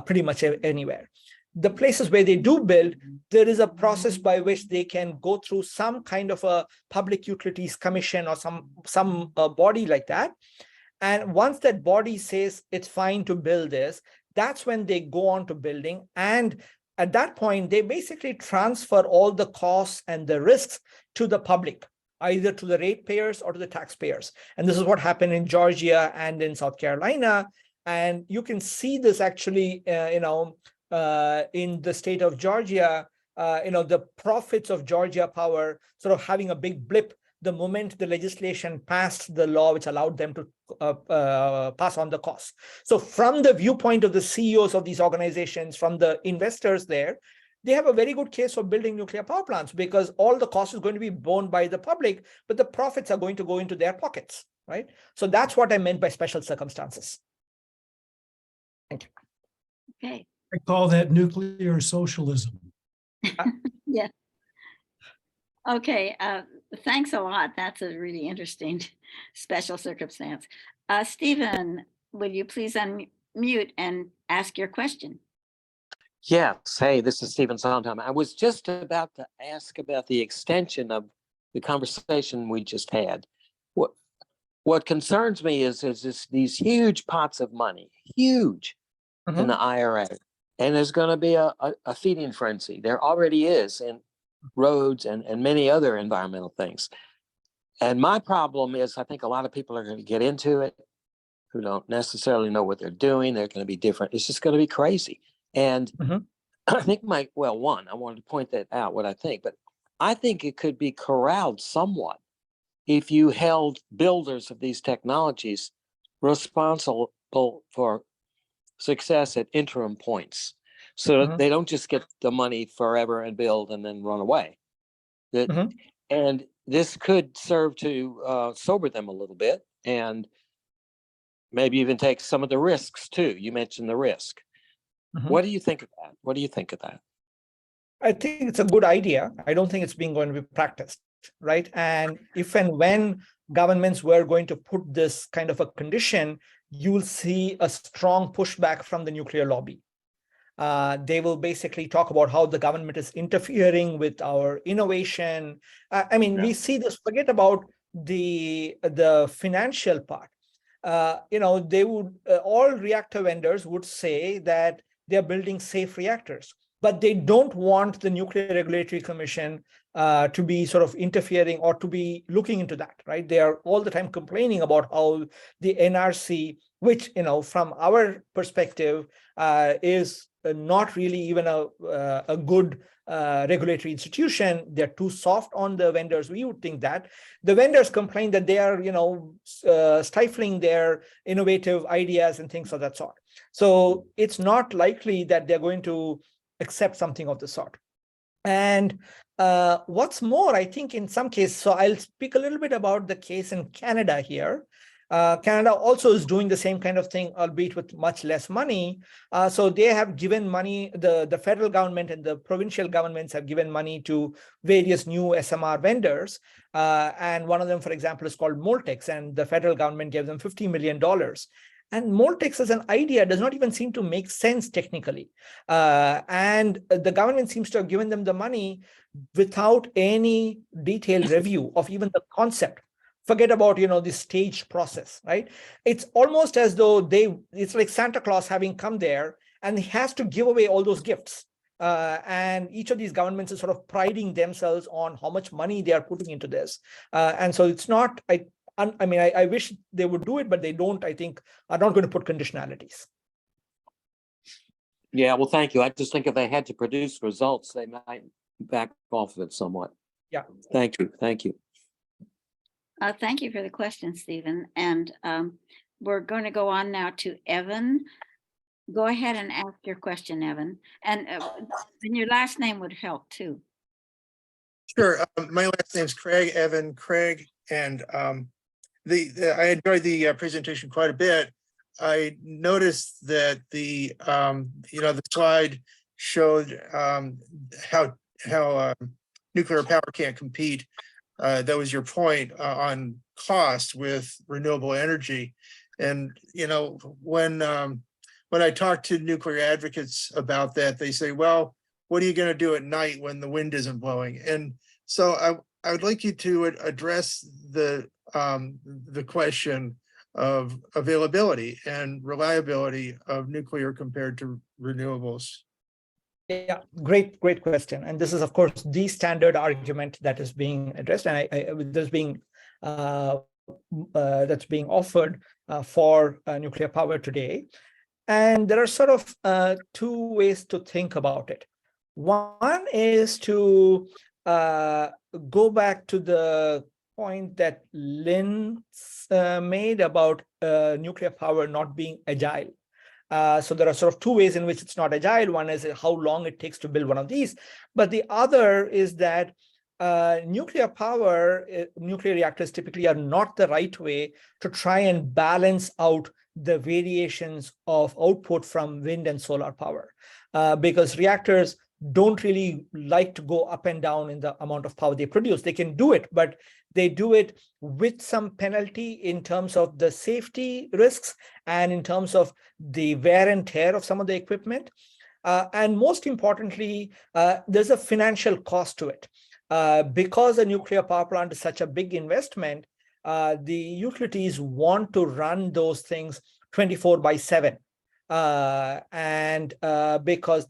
pretty much anywhere. The places where they do build, there is a process by which they can go through some kind of a public utilities commission or some body like that. And once that body says it's fine to build this, that's when they go on to building. And at that point, they basically transfer all the costs and the risks to the public, either to the ratepayers or to the taxpayers. And this is what happened in Georgia and in South Carolina. And you can see this actually, in the state of Georgia, the profits of Georgia Power sort of having a big blip the moment the legislation passed the law which allowed them to pass on the costs. So from the viewpoint of the CEOs of these organizations, from the investors there, they have a very good case for building nuclear power plants because all the cost is going to be borne by the public, but the profits are going to go into their pockets, right? So that's what I meant by special circumstances. Thank you. Okay. I call that nuclear socialism. Yeah. Okay. Thanks a lot. That's a really interesting special circumstance. Stephen, will you please unmute and ask your question? Yes. Hey, this is Stephen Sondheim. I was just about to ask about the extension of the conversation we just had. What concerns me is these huge pots of money, huge, in the IRA. And there's going to be a feeding frenzy. There already is in roads and many other environmental things. And my problem is I think a lot of people are going to get into it who don't necessarily know what they're doing. They're going to be different. It's just going to be crazy. And Mhm. I think I wanted to point that out, what I think, but I think it could be corralled somewhat if you held builders of these technologies responsible for success at interim points, so that Mhm. they don't just get the money forever and build and then run away. Mhm. And this could serve to sober them a little bit, and maybe even take some of the risks too. You mentioned the risk. Mhm. What do you think of that? What do you think of that? I think it's a good idea. I don't think it's being going to be practiced, right? And if and when governments were going to put this kind of a condition, you will see a strong pushback from the nuclear lobby. They will basically talk about how the government is interfering with our innovation. I mean, we see this, forget about the financial part. They would, all reactor vendors would say that they're building safe reactors, but they don't want the Nuclear Regulatory Commission to be sort of interfering or to be looking into that, right? They are all the time complaining about how the NRC, which, from our perspective, is not really even a good regulatory institution. They're too soft on the vendors. We would think that the vendors complain that they are, stifling their innovative ideas and things of that sort. So it's not likely that they're going to accept something of the sort. And what's more, I think in some cases, so I'll speak a little bit about the case in Canada here. Canada also is doing the same kind of thing, albeit with much less money. So they have given money, the federal government and the provincial governments have given money to various new SMR vendors. And one of them, for example, is called Moltex, and the federal government gave them $50 million. And Moltex as an idea does not even seem to make sense technically. And the government seems to have given them the money without any detailed review of even the concept. Forget about, the stage process, right? It's almost as though it's like Santa Claus having come there and he has to give away all those gifts. And each of these governments is sort of priding themselves on how much money they are putting into this. And so it's not, I wish they would do it, but they don't, I think, are not going to put conditionalities. Yeah, well, thank you. I just think if they had to produce results, they might back off of it somewhat. Yeah. Thank you. Thank you. Thank you for the question, Stephen. And we're going to go on now to Evan. Go ahead and ask your question, Evan. And your last name would help too. Sure. My last name's Craig, Evan Craig, and I enjoyed the presentation quite a bit. I noticed that the slide showed how nuclear power can't compete. That was your point on cost with renewable energy. And, when I talk to nuclear advocates about that, they say, well, what are you going to do at night when the wind isn't blowing? And so I would like you to address the question of availability and reliability of nuclear compared to renewables. Yeah, great question. And this is, of course, the standard argument that is being addressed, and that's being offered for nuclear power today. And there are sort of two ways to think about it. One is to go back to the point that Lynn made about nuclear power not being agile. So there are sort of two ways in which it's not agile. One is how long it takes to build one of these. But the other is that nuclear reactors typically are not the right way to try and balance out the variations of output from wind and solar power, because reactors don't really like to go up and down in the amount of power they produce. They can do it, but they do it with some penalty in terms of the safety risks and in terms of the wear and tear of some of the equipment. And most importantly, there's a financial cost to it. Because a nuclear power plant is such a big investment, the utilities want to run those things 24/7. Because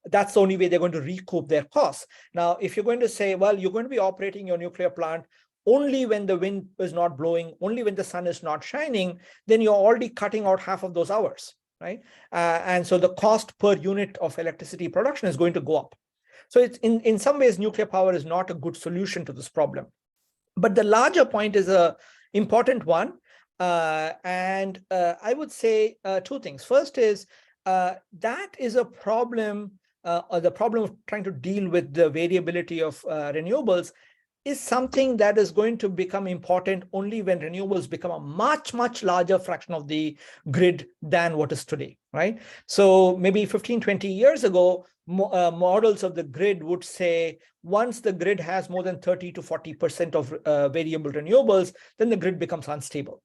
that's the only way they're going to recoup their costs. Now, if you're going to say, well, you're going to be operating your nuclear plant only when the wind is not blowing, only when the sun is not shining, then you're already cutting out half of those hours, right? And so the cost per unit of electricity production is going to go up. So it's in some ways, nuclear power is not a good solution to this problem. But the larger point is a important one. And I would say two things. First is that is a problem, or the problem of trying to deal with the variability of renewables is something that is going to become important only when renewables become a much, much larger fraction of the grid than what is today, right? So maybe 15, 20 years ago, models of the grid would say, once the grid has more than 30 to 40% of variable renewables, then the grid becomes unstable.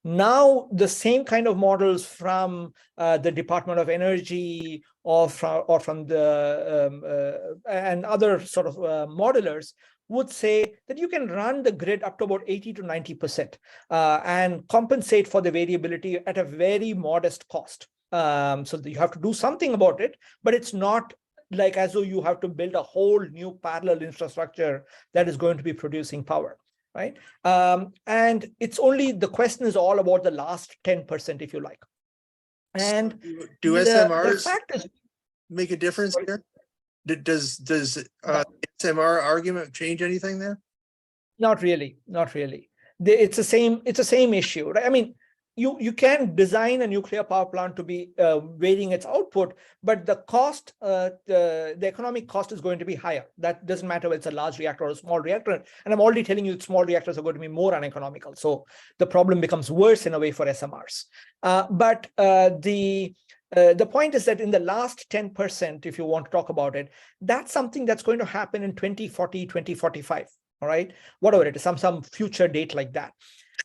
Now, the same kind of models from the Department of Energy or from the and other sort of modelers would say that you can run the grid up to about 80 to 90% and compensate for the variability at a very modest cost. So you have to do something about it, but it's not like as though you have to build a whole new parallel infrastructure that is going to be producing power, right? And it's only, the question is all about the last 10%, if you like. And do the SMRs fact is, make a difference here? Does SMR argument change anything there? not really, not really. It's the same issue, right? I mean, you can design a nuclear power plant to be varying its output, but the cost, the economic cost is going to be higher. That doesn't matter whether it's a large reactor or a small reactor. And I'm already telling you that small reactors are going to be more uneconomical. So the problem becomes worse in a way for SMRs. But the point is that in the last 10%, if you want to talk about it, that's something that's going to happen in 2040, 2045, all right? Whatever it is, some future date like that.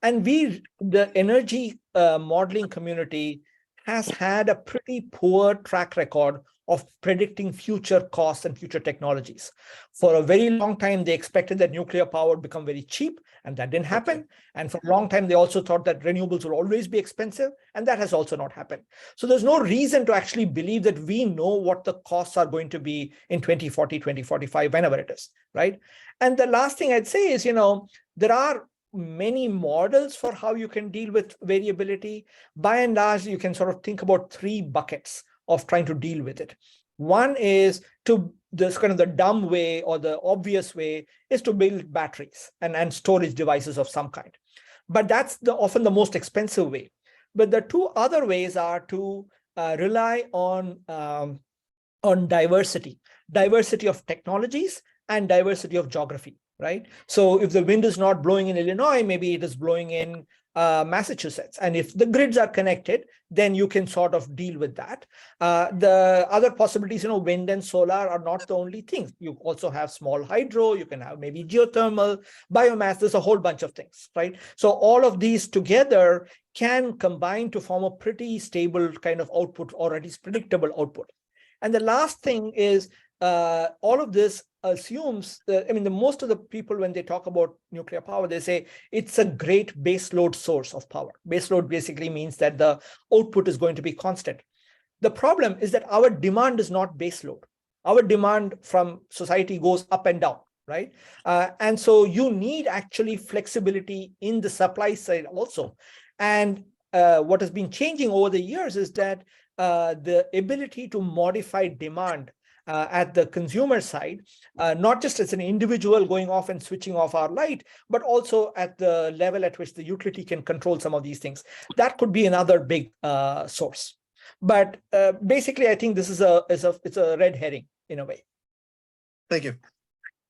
And the energy modeling community has had a pretty poor track record of predicting future costs and future technologies. For a very long time, they expected that nuclear power would become very cheap, and that didn't happen. Okay. And for a long time, they also thought that renewables will always be expensive, and that has also not happened. So there's no reason to actually believe that we know what the costs are going to be in 2040, 2045, whenever it is, right? And the last thing I'd say is, there are many models for how you can deal with variability. By and large, you can sort of think about three buckets of trying to deal with it. One is this kind of the dumb way, or the obvious way is to build batteries and storage devices of some kind. But that's often the most expensive way. But the two other ways are to rely on diversity of technologies and diversity of geography, right? So if the wind is not blowing in Illinois, maybe it is blowing in Massachusetts. And if the grids are connected, then you can sort of deal with that. The other possibilities, wind and solar are not the only things. You also have small hydro, you can have maybe geothermal, biomass, there's a whole bunch of things, right? So all of these together can combine to form a pretty stable kind of output, or at least predictable output. And the last thing is all of this assumes that, the most of the people, when they talk about nuclear power, they say it's a great baseload source of power. Baseload basically means that the output is going to be constant. The problem is that our demand is not baseload. Our demand from society goes up and down, right? And so you need actually flexibility in the supply side also. And what has been changing over the years is that the ability to modify demand at the consumer side, not just as an individual going off and switching off our light, but also at the level at which the utility can control some of these things. That could be another big source. But basically, I think this is it's a red herring in a way. Thank you.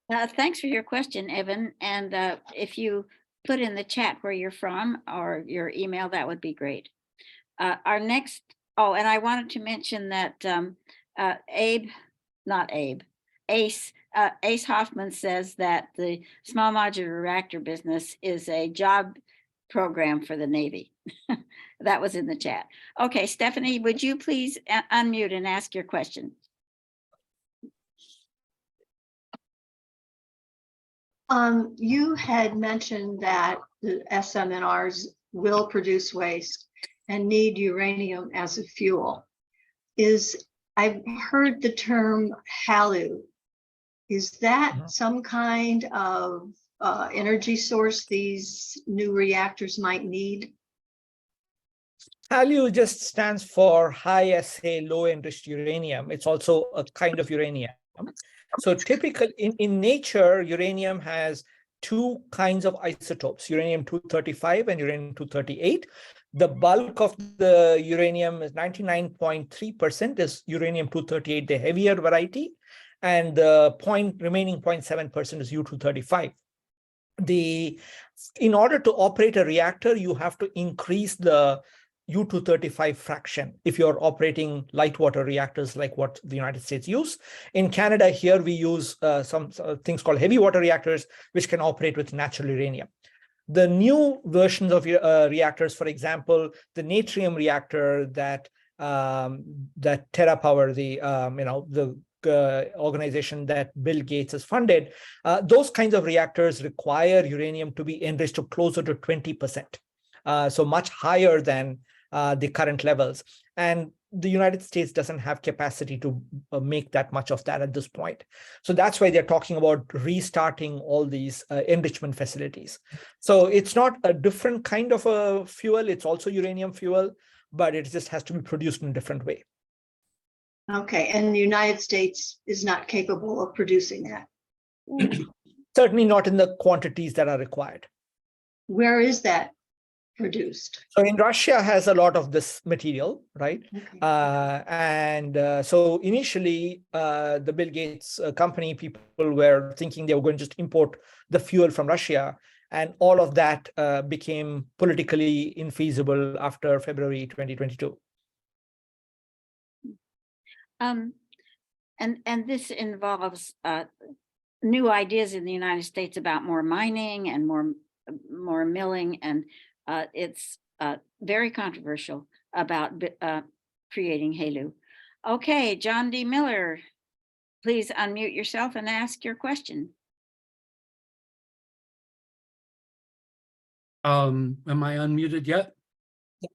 Thanks for your question, Evan. And if you put in the chat where you're from or your email, that would be great. Our next, and I wanted to mention that Ace Hoffman says that the small modular reactor business is a job program for the Navy. That was in the chat. Okay, Stephanie, would you please unmute and ask your question? You had mentioned that the SMNRs will produce waste and need uranium as a fuel. I've heard the term HALEU. Is that some kind of energy source these new reactors might need? HALEU just stands for high assay low enriched uranium. It's also a kind of uranium. So typically in nature, uranium has two kinds of isotopes, uranium-235 and uranium-238. The bulk of the uranium is 99.3% is uranium-238, the heavier variety, and the remaining 0.7% is U-235. In order to operate a reactor, you have to increase the U-235 fraction if you're operating light water reactors like what the United States use. In Canada, here we use some things called heavy water reactors, which can operate with natural uranium. The new versions of reactors, for example, the natrium reactor that TerraPower, the organization that Bill Gates has funded, those kinds of reactors require uranium to be enriched to closer to 20%. So much higher than the current levels. And the United States doesn't have capacity to make that much of that at this point. So that's why they're talking about restarting all these enrichment facilities. So it's not a different kind of a fuel. It's also uranium fuel, but it just has to be produced in a different way. Okay, and the United States is not capable of producing that. Certainly not in the quantities that are required. Where is that produced? So in Russia has a lot of this material, right? Okay. So initially, the Bill Gates company, people were thinking they were going to just import the fuel from Russia. And all of that became politically infeasible after February 2022. And this involves new ideas in the United States about more mining and more milling, and it's very controversial about creating HALEU. Okay, John D. Miller, please unmute yourself and ask your question. Am I unmuted yet?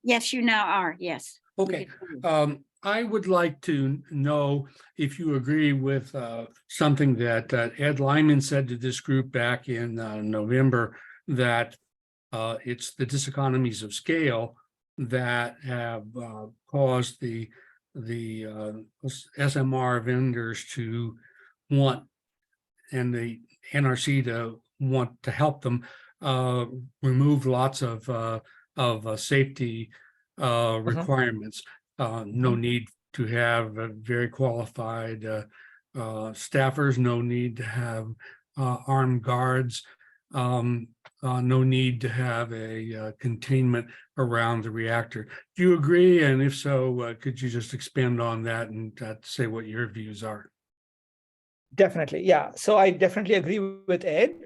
Yes, you now are. Yes. Okay. I would like to know if you agree with something that Ed Lyman said to this group back in November, that it's the diseconomies of scale that have caused the SMR vendors to want, and the NRC to want to help them remove lots of safety requirements. No need to have very qualified staffers, no need to have armed guards, no need to have a containment around the reactor. Do you agree? And if so, could you just expand on that and say what your views are? Definitely, yeah. So I definitely agree with Ed,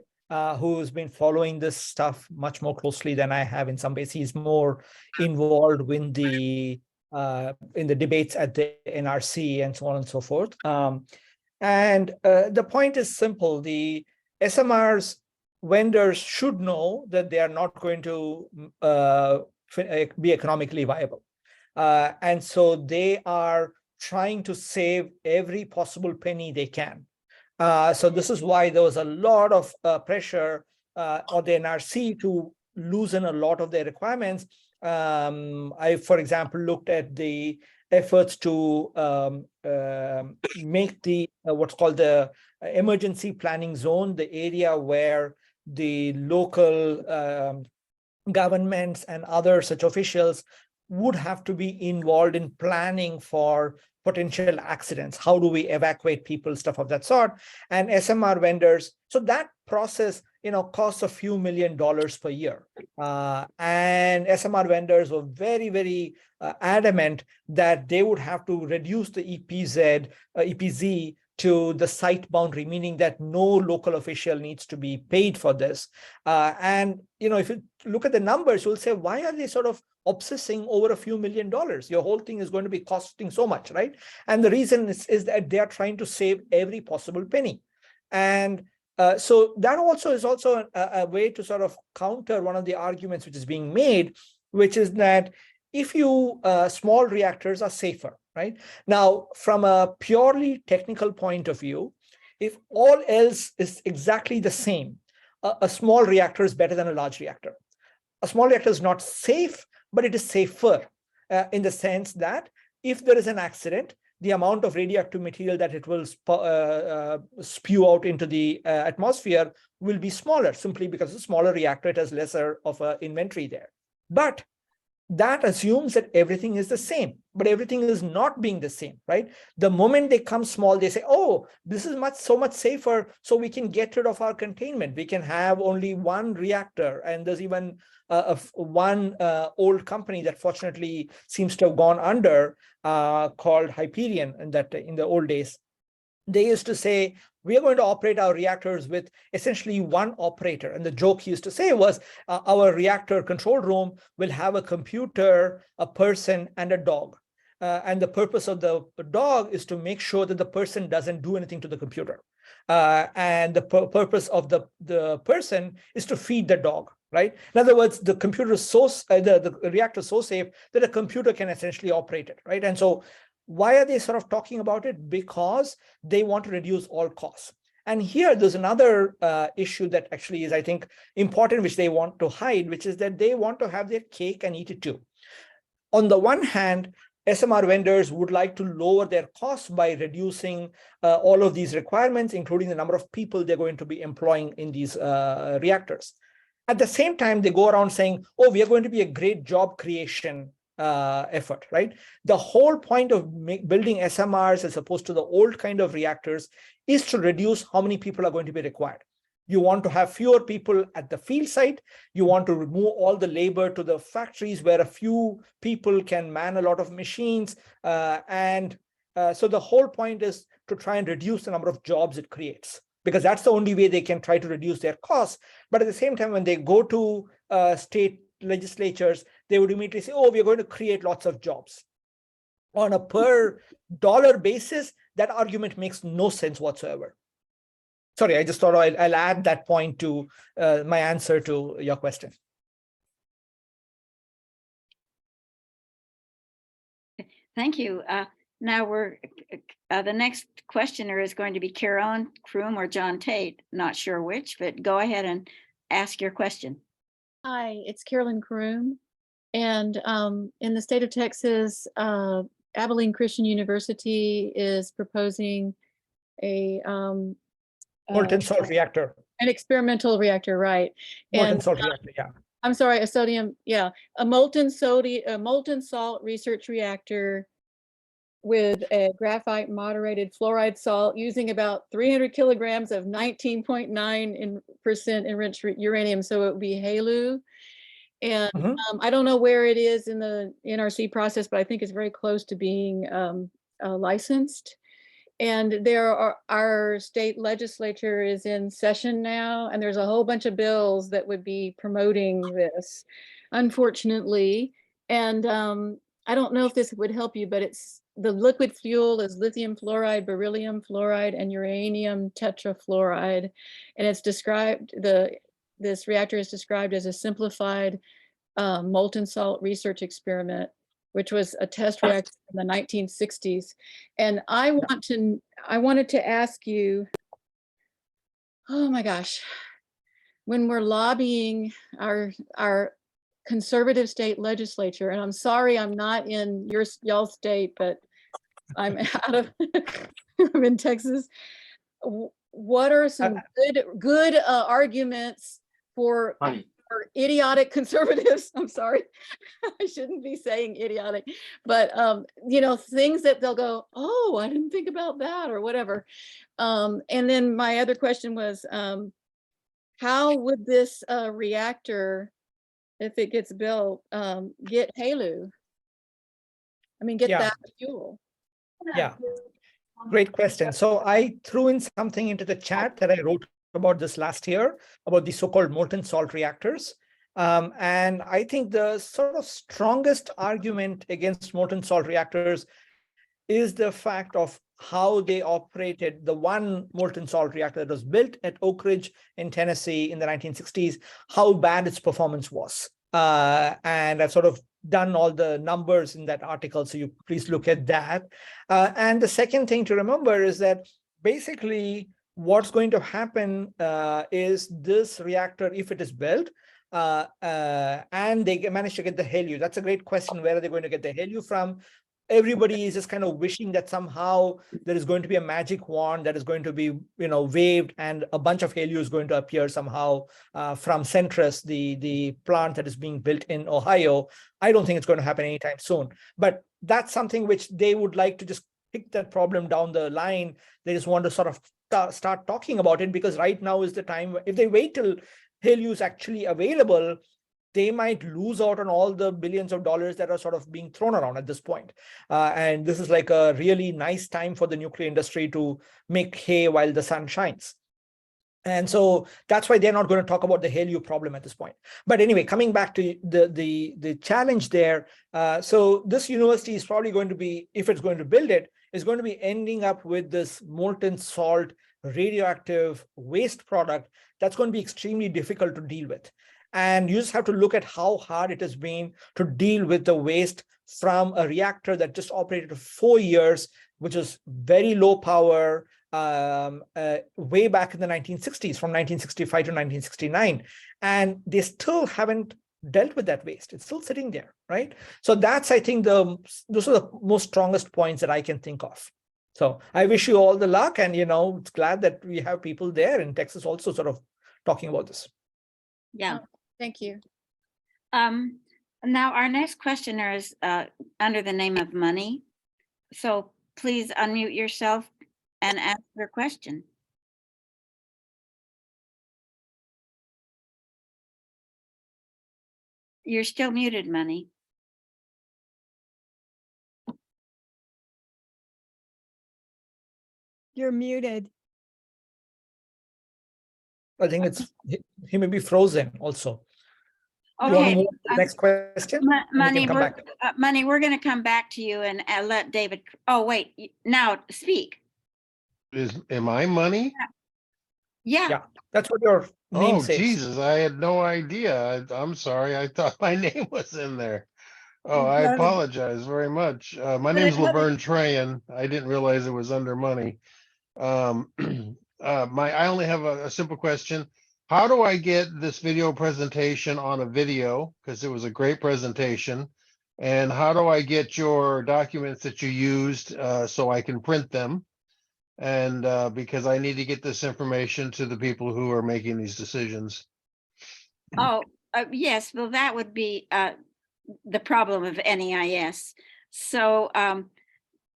who's been following this stuff much more closely than I have in some ways. He's more involved in the debates at the NRC and so on and so forth. And the point is simple. The SMRs vendors should know that they are not going to be economically viable. And so they are trying to save every possible penny they can. So this is why there was a lot of pressure on the NRC to loosen a lot of their requirements. I, for example, looked at the efforts to make the what's called the emergency planning zone, the area where the local governments and other such officials would have to be involved in planning for potential accidents. How do we evacuate people, stuff of that sort, and SMR vendors. So that process, costs a few $1 million per year. And SMR vendors were very, very adamant that they would have to reduce the EPZ to the site boundary, meaning that no local official needs to be paid for this. And if you look at the numbers, you'll say, why are they sort of obsessing over a few $1 million? Your whole thing is going to be costing so much, right? And the reason is that they are trying to save every possible penny. And so that is also a way to sort of counter one of the arguments which is being made, which is that if you small reactors are safer, right? Now, from a purely technical point of view, if all else is exactly the same, a small reactor is better than a large reactor. A small reactor is not safe, but it is safer in the sense that if there is an accident, the amount of radioactive material that it will spew out into the atmosphere will be smaller, simply because a smaller reactor, it has lesser of an inventory there. But that assumes that everything is the same, but everything is not being the same, right? The moment they come small, they say, oh, this is so much safer, so we can get rid of our containment. We can have only one reactor. And there's even one old company that fortunately seems to have gone under called Hyperion, and that in the old days, they used to say, we are going to operate our reactors with essentially one operator. And the joke he used to say was, our reactor control room will have a computer, a person, and a dog. And the purpose of the dog is to make sure that the person doesn't do anything to the computer. And the purpose of the person is to feed the dog, right? In other words, the computer is so, the reactor is so safe that a computer can essentially operate it, right? And so why are they sort of talking about it? Because they want to reduce all costs. And here there's another issue that actually is, I think, important, which they want to hide, which is that they want to have their cake and eat it too. On the one hand, SMR vendors would like to lower their costs by reducing all of these requirements, including the number of people they're going to be employing in these reactors. At the same time, they go around saying, oh, we are going to be a great job creation effort, right? The whole point of building SMRs as opposed to the old kind of reactors is to reduce how many people are going to be required. You want to have fewer people at the field site. You want to remove all the labor to the factories where a few people can man a lot of machines. So the whole point is to try and reduce the number of jobs it creates, because that's the only way they can try to reduce their costs. But at the same time, when they go to state legislatures, they would immediately say, oh, we're going to create lots of jobs. On a per dollar basis, that argument makes no sense whatsoever. Sorry, I just thought I'll add that point to my answer to your question. Thank you. Now the next questioner is going to be Carolyn Kroom or John Tate, not sure which, but go ahead and ask your question. Hi, it's Carolyn Kroom. And in the state of Texas, Abilene Christian University is proposing a Molten salt reactor. An experimental reactor, right? Molten salt reactor, yeah. I'm sorry, a sodium, yeah, a molten salt research reactor with a graphite moderated fluoride salt using about 300 kilograms of 19.9% enriched uranium. So it would be HALEU. And I don't know where it is in the NRC process, but I think it's very close to being licensed. And our state legislature is in session now, and there's a whole bunch of bills that would be promoting this, unfortunately. And I don't know if this would help you, but the liquid fuel is lithium fluoride, beryllium fluoride, and uranium tetrafluoride. And it's described, this reactor is described as a simplified molten salt research experiment, which was a test reactor in the 1960s. And I wanted to ask you, oh my gosh, when we're lobbying our conservative state legislature, and I'm sorry I'm not in y'all's state, but I'm I'm in Texas. What are some good arguments for idiotic conservatives? I'm sorry, I shouldn't be saying idiotic, but things that they'll go, oh, I didn't think about that, or whatever. And then my other question was, how would this reactor, if it gets built, get HALEU? I mean, get that fuel. Yeah, great question. So I threw in something into the chat that I wrote about this last year, about the so-called molten salt reactors. And I think the sort of strongest argument against molten salt reactors is the fact of how they operated the one molten salt reactor that was built at Oak Ridge in Tennessee in the 1960s, how bad its performance was. And I've sort of done all the numbers in that article, so you please look at that. And the second thing to remember is that basically what's going to happen is this reactor, if it is built, and they manage to get the HALEU. That's a great question. Where are they going to get the HALEU from? Everybody is just kind of wishing that somehow there is going to be a magic wand that is going to be, waved, and a bunch of HALEU is going to appear somehow from Centrus, the plant that is being built in Ohio. I don't think it's going to happen anytime soon. But that's something which they would like to just kick that problem down the line. They just want to sort of start talking about it, because right now is the time. If they wait till HALEU is actually available, they might lose out on all the billions of dollars that are sort of being thrown around at this point. And this is like a really nice time for the nuclear industry to make hay while the sun shines. And so that's why they're not going to talk about the HALEU problem at this point. But anyway, coming back to the challenge there. So this university is probably going to be, if it's going to build it, is going to be ending up with this molten salt radioactive waste product that's going to be extremely difficult to deal with. And you just have to look at how hard it has been to deal with the waste from a reactor that just operated for 4 years, which is very low power, way back in the 1960s, from 1965 to 1969. And they still haven't dealt with that waste. It's still sitting there, right? So that's, I think, those are the most strongest points that I can think of. So I wish you all the luck, and, it's glad that we have people there in Texas also sort of talking about this. Yeah. Thank you. Now our next questioner is under the name of Money. So please unmute yourself and ask your question. You're still muted, Money. You're muted. I think he may be frozen also. You want to Okay, move to the next question? Money, come back. Money, we're going to come back to you and let David. Oh, wait, now speak. Am I Money? Yeah. That's what your name Oh, says. Jesus, I had no idea. I'm sorry. I thought my name was in there. Oh, I No. apologize very much. My But name's it wasn't- Laverne Trayan. I didn't realize it was under Money. I only have a simple question. How do I get this video presentation on a video? Because it was a great presentation. And how do I get your documents that you used so I can print them? And because I need to get this information to the people who are making these decisions. Oh, yes, well, that would be the problem of NEIS. So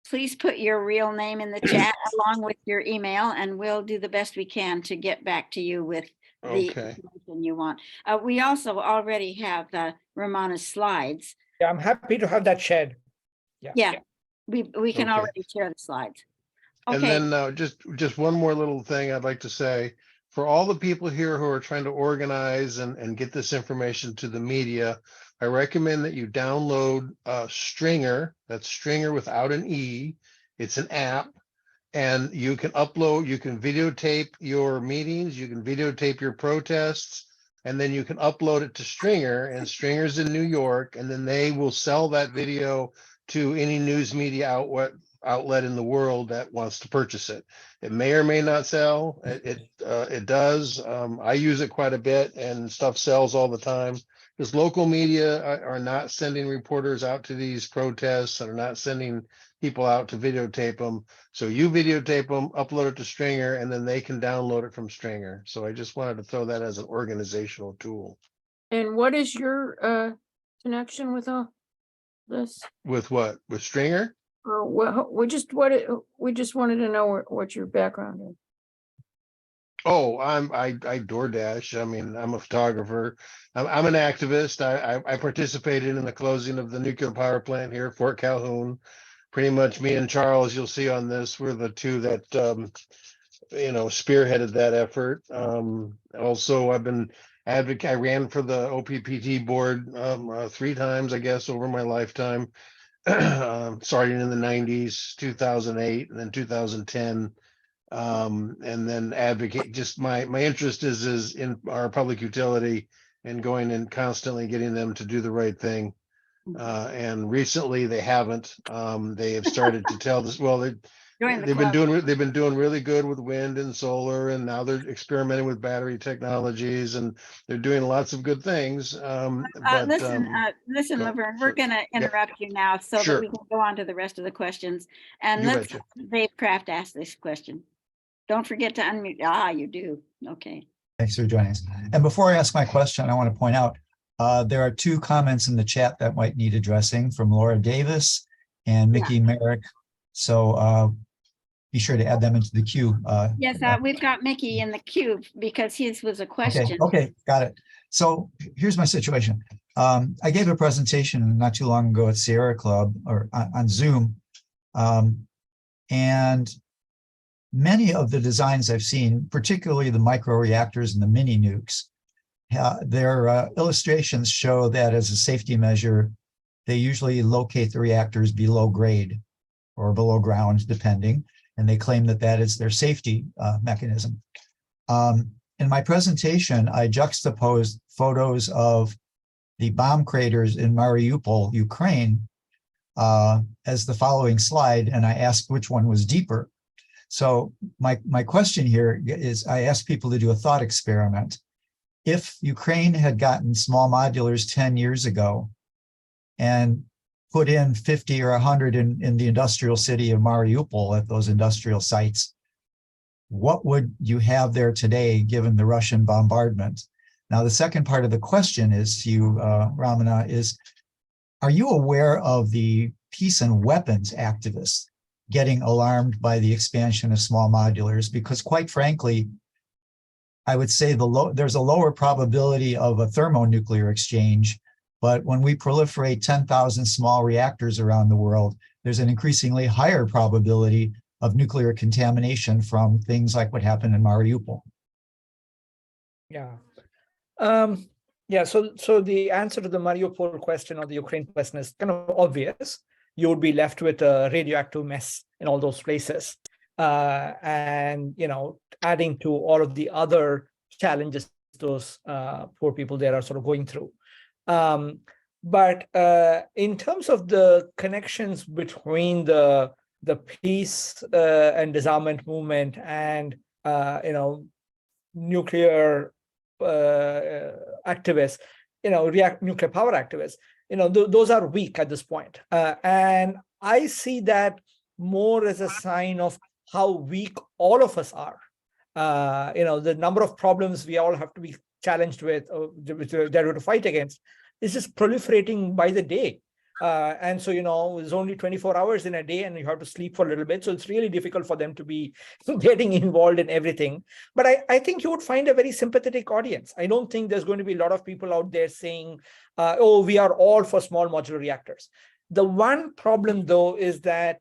please put your real name in the chat along with your email, and we'll do the best we can to get back to you with the information you want. We also already have Ramana's slides. Yeah, I'm happy to have that shared. Yeah. We can Okay. already share the slides. And Okay. then just one more little thing I'd like to say. For all the people here who are trying to organize and get this information to the media, I recommend that you download Stringer. That's Stringer without an E. It's an app, and you can videotape your meetings, you can videotape your protests, and then you can upload it to Stringer, and Stringer's in New York, and then they will sell that video to any news media outlet in the world that wants to purchase it. It may or may not sell. It does. I use it quite a bit, and stuff sells all the time. Because local media are not sending reporters out to these protests and are not sending people out to videotape them. So you videotape them, upload it to Stringer, and then they can download it from Stringer. So I just wanted to throw that as an organizational tool. And what is your connection with all this? With what? With Stringer? Or we just wanted to know what your background is. Oh, I DoorDash. I mean, I'm a photographer. I'm an activist. I participated in the closing of the nuclear power plant here at Fort Calhoun. Pretty much me and Charles, you'll see on this, we're the two that spearheaded that effort. Also, I've been advocate. I ran for the OPPT board 3 times, I guess, over my lifetime. Starting in the 90s, 2008, and then 2010. And then advocate. Just my interest is in our public utility and going and constantly getting them to do the right thing. And recently they haven't. They have started to tell this. Well, Join the they've been club. doing really good with wind and solar, and now they're experimenting with battery technologies, and they're doing lots of good things. Listen, go- Laverne, we're so- gonna Yep. interrupt you now so that Sure. we can go on to the rest of the questions. And You let's, betcha. Dave Kraft asked this question. Don't forget to unmute. Ah, you do. Okay. Thanks for joining us. And before I ask my question, I want to point out, there are two comments in the chat that might need addressing from Laura Davis and Mickey Merrick. So be sure to add them into the queue. Yes, we've got Mickey in the queue because his was a question. Okay, got it. So here's my situation. I gave a presentation not too long ago at Sierra Club or on Zoom. And many of the designs I've seen, particularly the micro reactors and the mini nukes, their illustrations show that as a safety measure, they usually locate the reactors below grade or below ground, depending, and they claim that that is their safety mechanism. In my presentation, I juxtaposed photos of the bomb craters in Mariupol, Ukraine, as the following slide, and I asked which one was deeper. So my question here is, I asked people to do a thought experiment. If Ukraine had gotten small modulars 10 years ago and put in 50 or 100 in the industrial city of Mariupol at those industrial sites, what would you have there today given the Russian bombardment? Now, the second part of the question is to you, Ramana, is, are you aware of the peace and weapons activists getting alarmed by the expansion of small modulars? Because quite frankly, I would say there's a lower probability of a thermonuclear exchange, but when we proliferate 10,000 small reactors around the world, there's an increasingly higher probability of nuclear contamination from things like what happened in Mariupol. Yeah. So the answer to the Mariupol question or the Ukraine question is kind of obvious. You would be left with a radioactive mess in all those places. And, adding to all of the other challenges those poor people there are sort of going through. But in terms of the connections between the peace and disarmament movement and, nuclear activists, nuclear power activists, those are weak at this point. And I see that more as a sign of how weak all of us are. The number of problems we all have to be challenged with, that we're to fight against, is just proliferating by the day. And so, there's only 24 hours in a day and you have to sleep for a little bit. So it's really difficult for them to be getting involved in everything. But I think you would find a very sympathetic audience. I don't think there's going to be a lot of people out there saying, oh, we are all for small modular reactors. The one problem, though, is that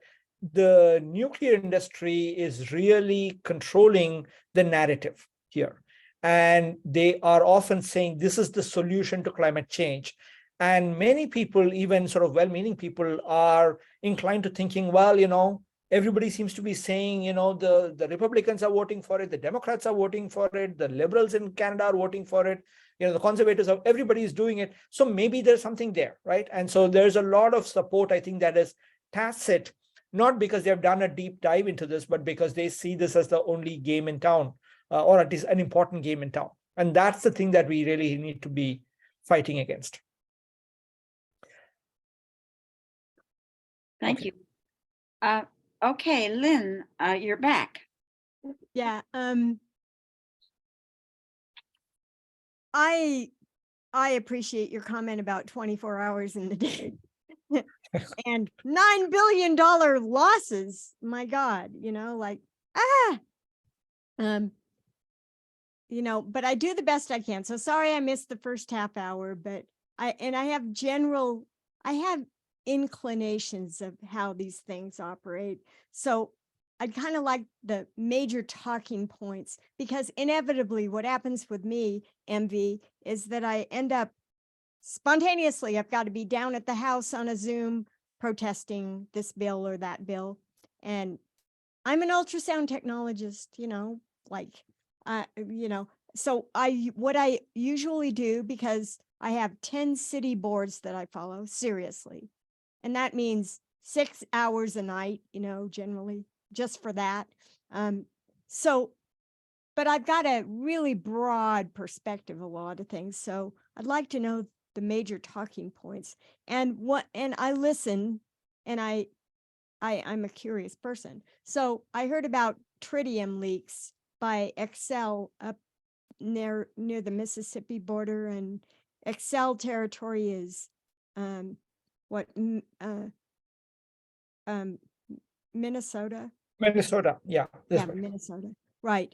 the nuclear industry is really controlling the narrative here. And they are often saying this is the solution to climate change. And many people, even sort of well-meaning people, are inclined to thinking, well, everybody seems to be saying, the Republicans are voting for it, the Democrats are voting for it, the liberals in Canada are voting for it, the conservatives are, everybody is doing it. So maybe there's something there, right? And so there's a lot of support, I think, that is tacit, not because they've done a deep dive into this, but because they see this as the only game in town, or at least an important game in town. And that's the thing that we really need to be fighting against. Thank you. Okay, Lynn, you're back. Yeah. I appreciate your comment about 24 hours in the day and $9 billion losses. My God, but I do the best I can. So sorry I missed the first half hour, but I have inclinations of how these things operate. So I'd kind of like the major talking points, because inevitably what happens with me, MV, is that I end up spontaneously, I've got to be down at the house on a Zoom protesting this bill or that bill. And I'm an ultrasound technologist, so what I usually do, because I have 10 city boards that I follow seriously, and that means 6 hours a night, generally just for that. So, but I've got a really broad perspective of a lot of things. So I'd like to know the major talking points and I listen, and I'm a curious person. So I heard about tritium leaks by Excel up near the Mississippi border, and Excel territory is Minnesota. Minnesota, yeah. This Yeah, way. Minnesota. Right.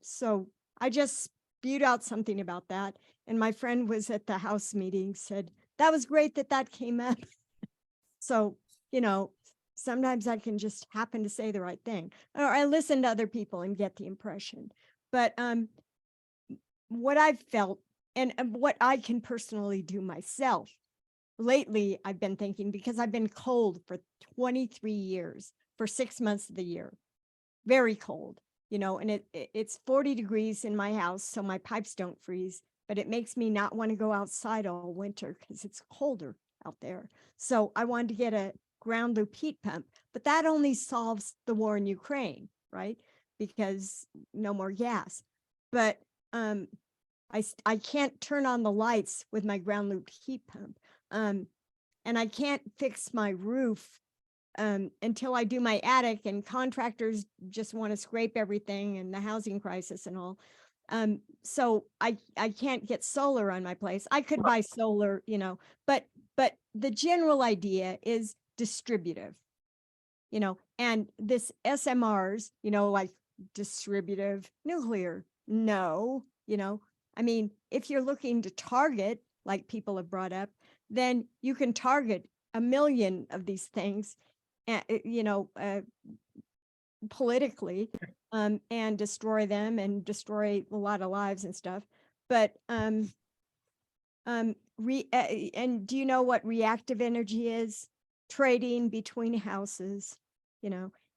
So I just spewed out something about that. And my friend was at the House meeting, said, that was great that came up. So, sometimes I can just happen to say the right thing, or I listen to other people and get the impression. But what I've felt and what I can personally do myself lately, I've been thinking, because I've been cold for 23 years, for 6 months of the year, very cold, and it's 40 degrees in my house, so my pipes don't freeze, but it makes me not want to go outside all winter because it's colder out there. So I wanted to get a ground loop heat pump, but that only solves the war in Ukraine, right? Because no more gas. But I can't turn on the lights with my ground loop heat pump. And I can't fix my roof until I do my attic, and contractors just want to scrape everything, and the housing crisis and all. So I can't get solar on my place. I could buy solar, but the general idea is distributive, and this SMRs, like distributive nuclear, no, I mean, if you're looking to target, like people have brought up, then you can target 1 million of these things, politically, and destroy them and destroy a lot of lives and stuff. But and do you know what reactive energy is? Trading between houses,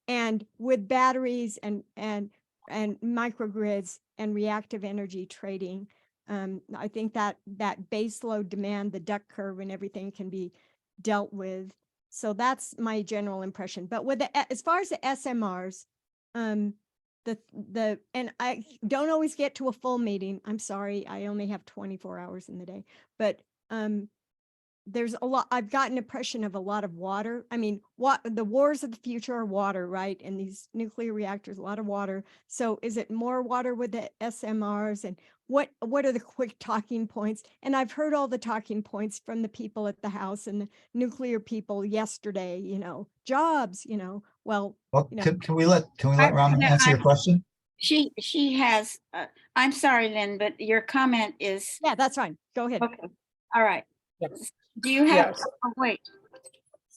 and with batteries and microgrids and reactive energy trading. I think that base load demand, the duck curve and everything can be dealt with. So that's my general impression. But with as far as the SMRs, and I don't always get to a full meeting. I'm sorry, I only have 24 hours in the day. But there's a lot. I've got an impression of a lot of water. I mean, the wars of the future are water, right? And these nuclear reactors, a lot of water. So is it more water with the SMRs? And what are the quick talking points? And I've heard all the talking points from the people at the House and the nuclear people yesterday, jobs, well, can we let Ramana answer your question? She has, I'm sorry, Lynn, but your comment is. Yeah, that's fine. Go ahead. Okay. All right. Yes. Do you have, Yes. oh, wait.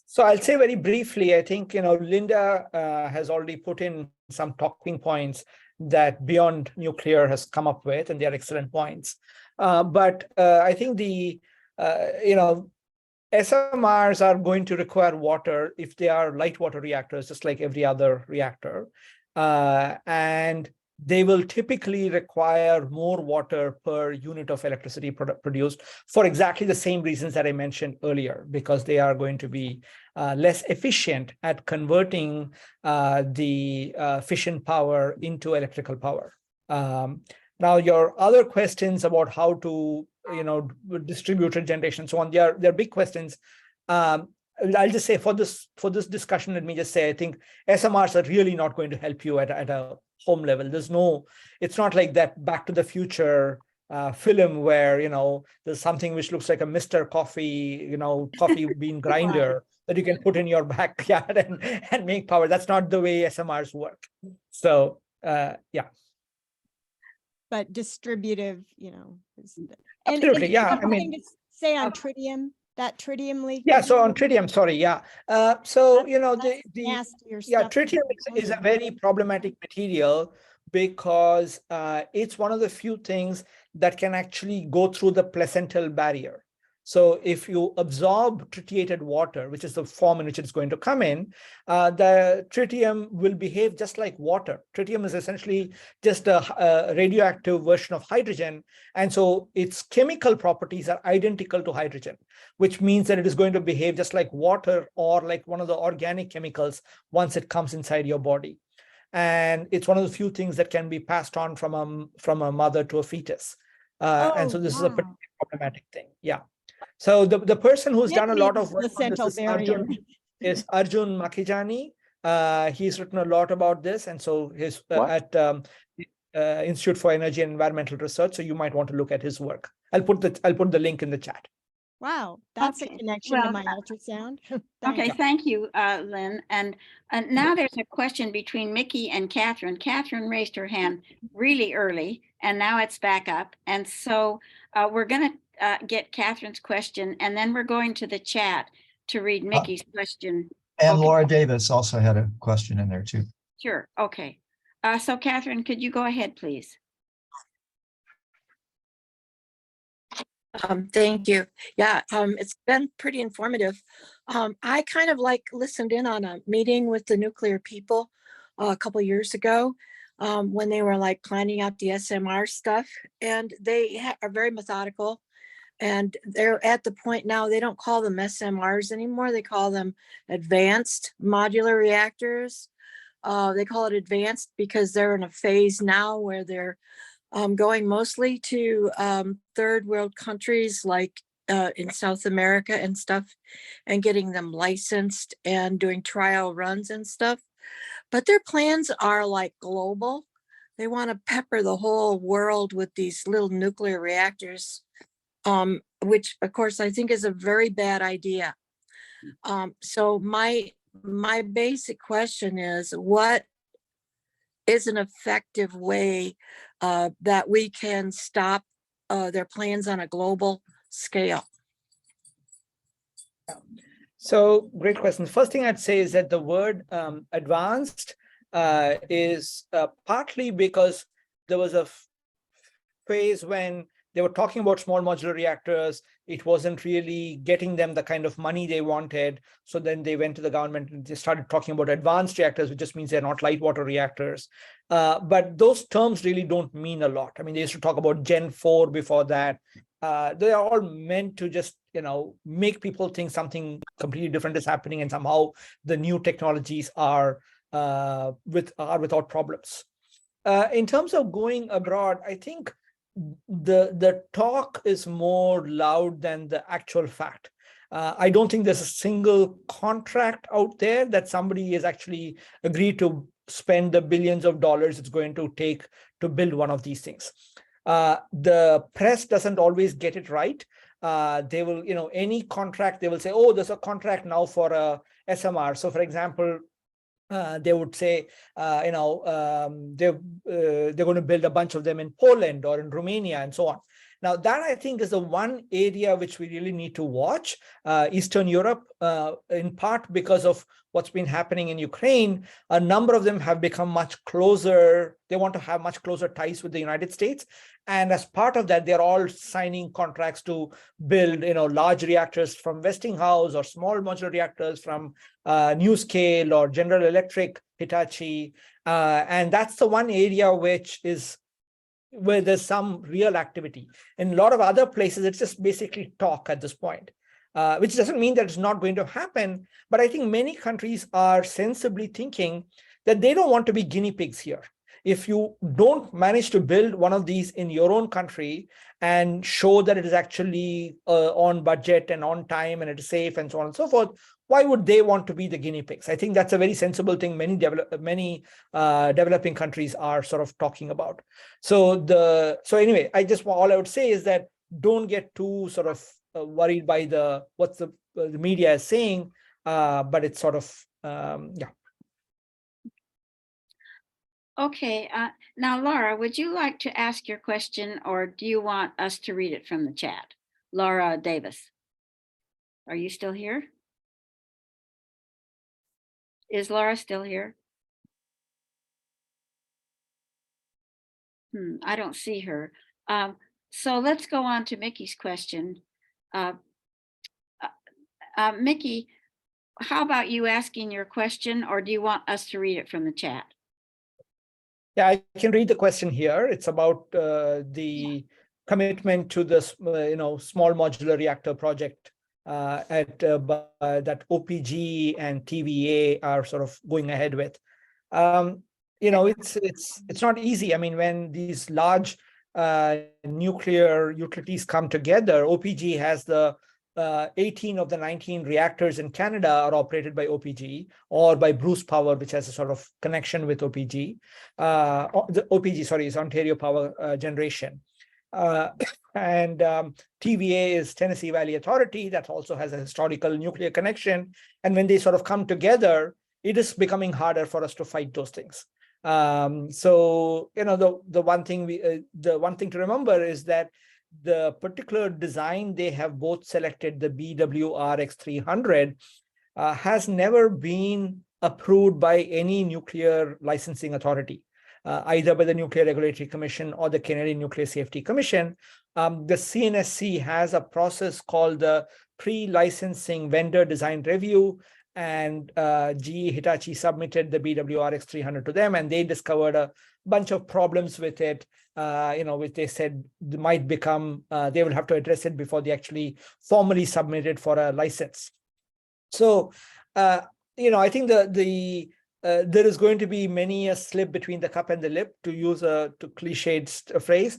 So I'll say very briefly, I think, Linda has already put in some talking points that Beyond Nuclear has come up with, and they are excellent points. But I think the, SMRs are going to require water if they are light water reactors, just like every other reactor. And they will typically require more water per unit of electricity produced for exactly the same reasons that I mentioned earlier, because they are going to be less efficient at converting the fission power into electrical power. Now, your other questions about how to, distributed generation, so on, they're big questions. I'll just say for this discussion, let me just say, I think SMRs are really not going to help you at a home level. It's not like that Back to the Future film where, there's something which looks like a Mr. Coffee, coffee bean grinder that you can put in your backyard and make power. That's not the way SMRs work. So, yeah. But distributive, Absolutely, yeah. I mean, say on tritium, that tritium leak. Yeah, so on tritium, sorry, yeah. So, nastier tritium is a very problematic material because it's one of the few things that can actually go through the placental barrier. So if you absorb tritiated water, which is the form in which it's going to come in, the tritium will behave just like water. Tritium is essentially just a radioactive version of hydrogen. And so its chemical properties are identical to hydrogen, which means that it is going to behave just like water or like one of the organic chemicals once it comes inside your body. And it's one of the few things that can be passed on from a mother to a fetus. And so this is a pretty problematic thing. Yeah. So the person who's done a lot of work on this is Arjun Makhijani. He's written a lot about this, and so his at Institute for Energy and Environmental Research. So you might want to look at his work. I'll put the link in the chat. Wow, that's Okay, a connection to well, my ultrasound. Okay, Thanks. thank you, Lynn. And now there's a question between Mickey and Catherine. Catherine raised her hand really early, and now it's back up. And so we're going to get Catherine's question, and then we're going to the chat to read Mickey's question. And Okay. Laura Davis also had a question in there too. Sure. Okay. So Catherine, could you go ahead, please? Thank you. Yeah, it's been pretty informative. I kind of like listened in on a meeting with the nuclear people a couple years ago when they were like planning out the SMR stuff, and they are very methodical. And they're at the point now, they don't call them SMRs anymore. They call them advanced modular reactors. They call it advanced because they're in a phase now where they're going mostly to third world countries like in South America and stuff, and getting them licensed and doing trial runs and stuff. But their plans are like global. They want to pepper the whole world with these little nuclear reactors, which of course I think is a very bad idea. So my basic question is, what is an effective way that we can stop their plans on a global scale? So great question. First thing I'd say is that the word advanced is partly because there was a phase when they were talking about small modular reactors. It wasn't really getting them the kind of money they wanted. So then they went to the government and they started talking about advanced reactors, which just means they're not light water reactors. But those terms really don't mean a lot. I mean, they used to talk about Gen 4 before that. They are all meant to just, make people think something completely different is happening, and somehow the new technologies are without problems. In terms of going abroad, I think the talk is more loud than the actual fact. I don't think there's a single contract out there that somebody has actually agreed to spend the billions of dollars it's going to take to build one of these things. The press doesn't always get it right. They will, any contract, they will say, oh, there's a contract now for a SMR. So for example, they would say, they're going to build a bunch of them in Poland or in Romania and so on. Now, that I think is the one area which we really need to watch. Eastern Europe, in part because of what's been happening in Ukraine, a number of them have become much closer. They want to have much closer ties with the United States. And as part of that, they're all signing contracts to build, large reactors from Westinghouse or small modular reactors from NuScale or General Electric, Hitachi. And that's the one area where there's some real activity. In a lot of other places, it's just basically talk at this point, which doesn't mean that it's not going to happen. But I think many countries are sensibly thinking that they don't want to be guinea pigs here. If you don't manage to build one of these in your own country and show that it is actually on budget and on time and it is safe and so on and so forth, why would they want to be the guinea pigs? I think that's a very sensible thing many developing countries are sort of talking about. So anyway, all I would say is that don't get too sort of worried by what the media is saying, but it's sort of, yeah. Okay, now Laura, would you like to ask your question, or do you want us to read it from the chat? Laura Davis, are you still here? Is Laura still here? I don't see her. So let's go on to Mickey's question. Mickey, how about you asking your question, or do you want us to read it from the chat? Yeah, I can read the question here. It's about the commitment to this, small modular reactor project that OPG and TVA are sort of going ahead with. It's not easy. I mean, when these large nuclear utilities come together, OPG has the 18 of the 19 reactors in Canada are operated by OPG or by Bruce Power, which has a sort of connection with OPG. The OPG, sorry, is Ontario Power Generation. And TVA is Tennessee Valley Authority, that also has a historical nuclear connection. And when they sort of come together, it is becoming harder for us to fight those things. So, the one thing to remember is that the particular design they have both selected, the BWRX-300, has never been approved by any nuclear licensing authority, either by the Nuclear Regulatory Commission or the Canadian Nuclear Safety Commission. The CNSC has a process called the Pre-Licensing Vendor Design Review, and GE Hitachi submitted the BWRX-300 to them, and they discovered a bunch of problems with it, which they said might become, they will have to address it before they actually formally submit it for a license. So, I think there is going to be many a slip between the cup and the lip, to use a cliched phrase,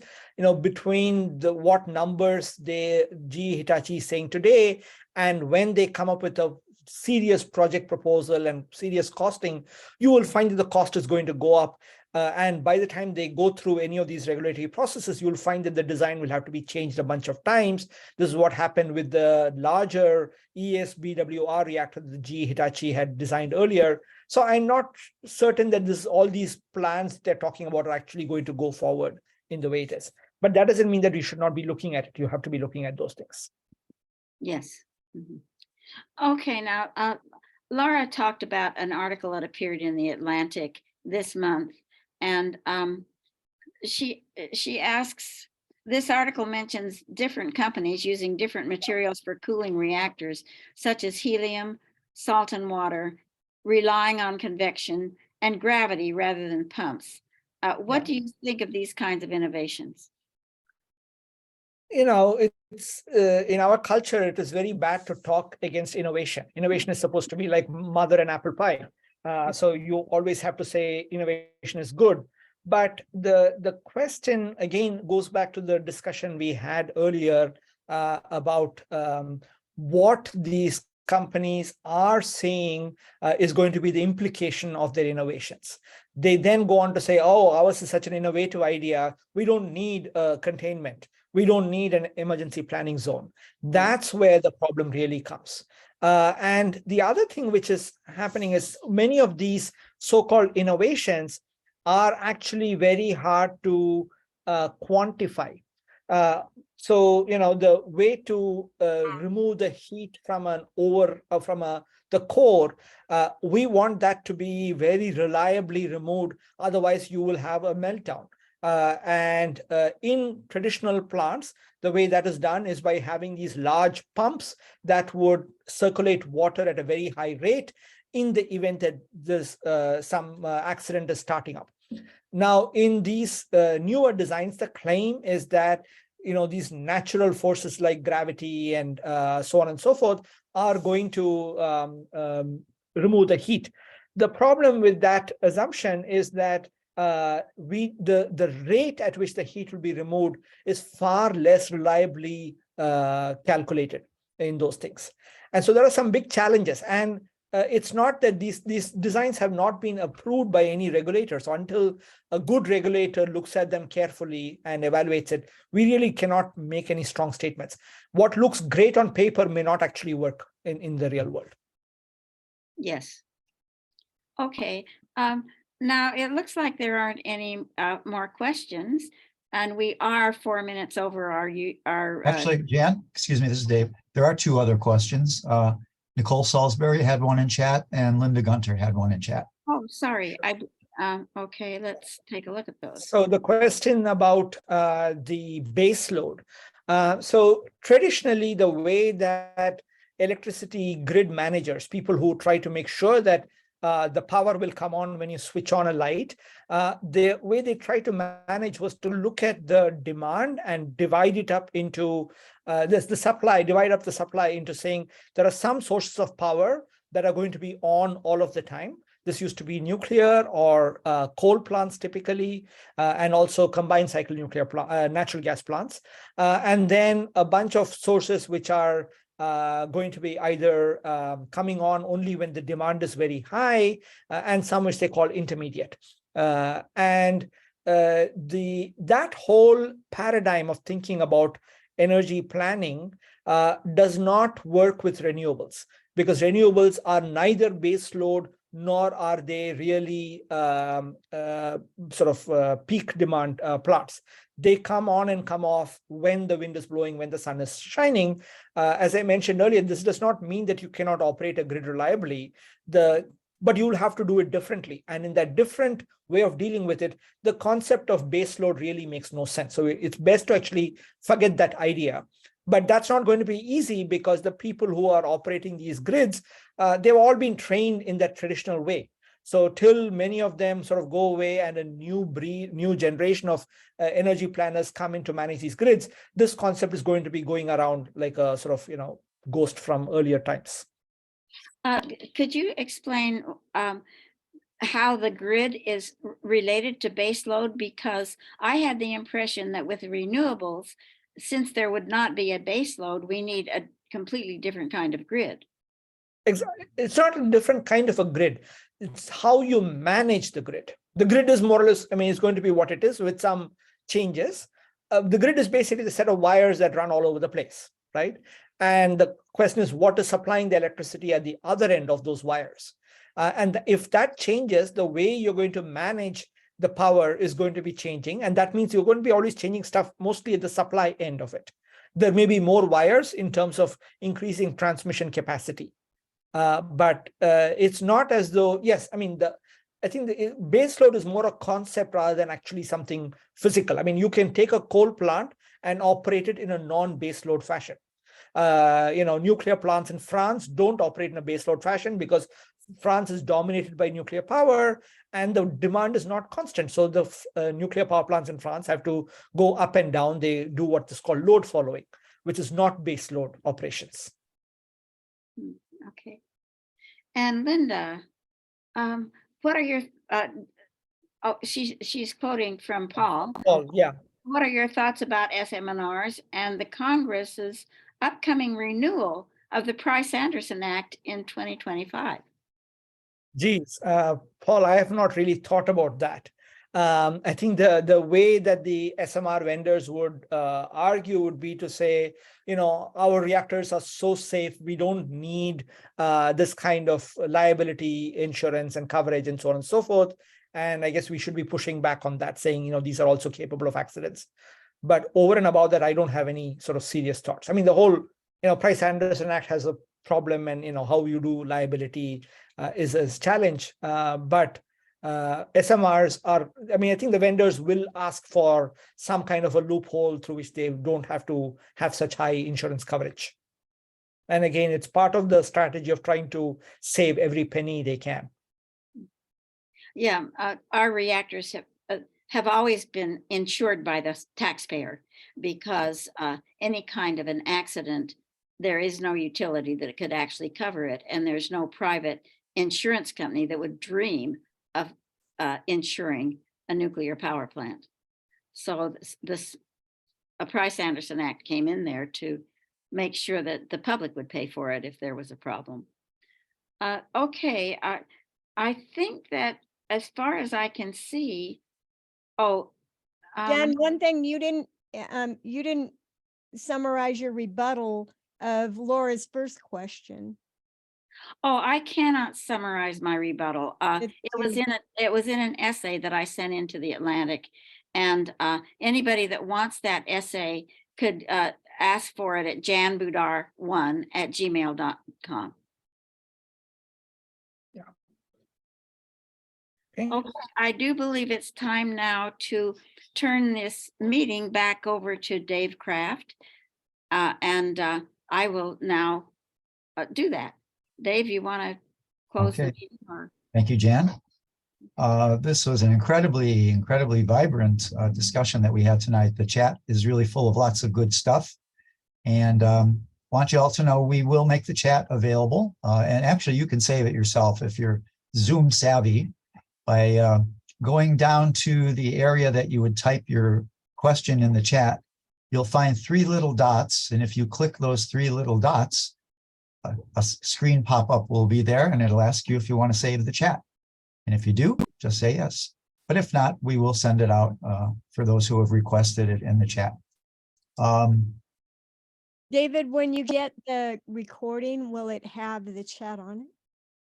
between what numbers GE Hitachi is saying today, and when they come up with a serious project proposal and serious costing, you will find that the cost is going to go up. And by the time they go through any of these regulatory processes, you'll find that the design will have to be changed a bunch of times. This is what happened with the larger ESBWR reactor that GE Hitachi had designed earlier. So I'm not certain that all these plans they're talking about are actually going to go forward in the way it is. But that doesn't mean that we should not be looking at it. You have to be looking at those things. Yes. Mm-hmm. Okay, now Laura talked about an article that appeared in the Atlantic this month, and she asks, this article mentions different companies using different materials for cooling reactors, such as helium, salt and water, relying on convection and gravity rather than pumps. What do you think of these kinds of innovations? It's in our culture, it is very bad to talk against innovation. Innovation is supposed to be like mother and apple pie. So you always have to say innovation is good. But the question, again, goes back to the discussion we had earlier about what these companies are saying is going to be the implication of their innovations. They then go on to say, oh, ours is such an innovative idea. We don't need containment. We don't need an emergency planning zone. That's where the problem really comes. And the other thing which is happening is many of these so-called innovations are actually very hard to quantify. So, the way to remove the heat from the core, we want that to be very reliably removed. Otherwise, you will have a meltdown. And in traditional plants, the way that is done is by having these large pumps that would circulate water at a very high rate in the event that there's some accident is starting up. Now, in these newer designs, the claim is that these natural forces like gravity and so on and so forth are going to remove the heat. The problem with that assumption is that the rate at which the heat will be removed is far less reliably calculated in those things. And so there are some big challenges. And it's not that these designs have not been approved by any regulator. So until a good regulator looks at them carefully and evaluates it, we really cannot make any strong statements. What looks great on paper may not actually work in the real world. Yes. Okay. Now it looks like there aren't any more questions, and we are 4 minutes over our Actually, Jan, excuse me, this is Dave. There are two other questions. Nicole Salisbury had one in chat, and Linda Gunter had one in chat. Oh, sorry. Okay, let's take a look at those. So the question about the base load. So traditionally, the way that electricity grid managers, people who try to make sure that the power will come on when you switch on a light. The way they try to manage was to look at the demand and divide it up into the supply, divide up the supply into saying there are some sources of power that are going to be on all of the time. This used to be nuclear or coal plants typically, and also combined cycle nuclear natural gas plants. And then a bunch of sources which are going to be either coming on only when the demand is very high, and some which they call intermediate. That whole paradigm of thinking about energy planning does not work with renewables, because renewables are neither base load nor are they really peak demand plants. They come on and come off when the wind is blowing, when the sun is shining. As I mentioned earlier, this does not mean that you cannot operate a grid reliably, but you'll have to do it differently. And in that different way of dealing with it, the concept of base load really makes no sense. So it's best to actually forget that idea. But that's not going to be easy, because the people who are operating these grids, they've all been trained in that traditional way. So till many of them sort of go away and a new generation of energy planners come in to manage these grids, this concept is going to be going around like a sort of, ghost from earlier times. Could you explain how the grid is related to base load? Because I had the impression that with the renewables, since there would not be a base load, we need a completely different kind of grid. Exactly. It's not a different kind of a grid. It's how you manage the grid. The grid is more or less, it's going to be what it is with some changes. The grid is basically the set of wires that run all over the place, right? And the question is, what is supplying the electricity at the other end of those wires? And if that changes, the way you're going to manage the power is going to be changing. And that means you're going to be always changing stuff, mostly at the supply end of it. There may be more wires in terms of increasing transmission capacity. But it's not as though, yes, I think the base load is more a concept rather than actually something physical. You can take a coal plant and operate it in a non-base load fashion. Nuclear plants in France don't operate in a base load fashion because France is dominated by nuclear power and the demand is not constant. So the nuclear power plants in France have to go up and down. They do what is called load following, which is not base load operations. Okay. And Linda, what are your, she's quoting from Paul. Oh, yeah. What are your thoughts about SMNRs and the Congress's upcoming renewal of the Price-Anderson Act in 2025? Geez, Paul, I have not really thought about that. I think the way that the SMR vendors would argue would be to say, our reactors are so safe, we don't need this kind of liability insurance and coverage and so on and so forth. And I guess we should be pushing back on that, saying, these are also capable of accidents. But over and above that, I don't have any sort of serious thoughts. The whole, Price-Anderson Act has a problem, and, how you do liability is a challenge. But SMRs are, I think the vendors will ask for some kind of a loophole through which they don't have to have such high insurance coverage. And again, it's part of the strategy of trying to save every penny they can. Yeah, our reactors have always been insured by the taxpayer, because any kind of an accident, there is no utility that could actually cover it. And there's no private insurance company that would dream of insuring a nuclear power plant. So a Price-Anderson Act came in there to make sure that the public would pay for it if there was a problem. Okay, I think that as far as I can see, Jen, one thing you didn't summarize your rebuttal of Laura's first question. Oh, I cannot summarize my rebuttal. It was in an essay that I sent into the Atlantic, and anybody that wants that essay could ask for it at janbudar1@gmail.com. Yeah. Okay, I do believe it's time now to turn this meeting back over to Dave Kraft, and I will now do that. Dave, you want to close the Okay. meeting? Or? Thank you, Jan. This was an incredibly vibrant discussion that we had tonight. The chat is really full of lots of good stuff. And want you all to know we will make the chat available. And actually, you can save it yourself if you're Zoom savvy by going down to the area that you would type your question in the chat. You'll find 3 little dots. And if you click those 3 little dots, a screen pop-up will be there and it'll ask you if you want to save the chat. And if you do, just say yes. But if not, we will send it out for those who have requested it in the chat. David, when you get the recording, will it have the chat on it?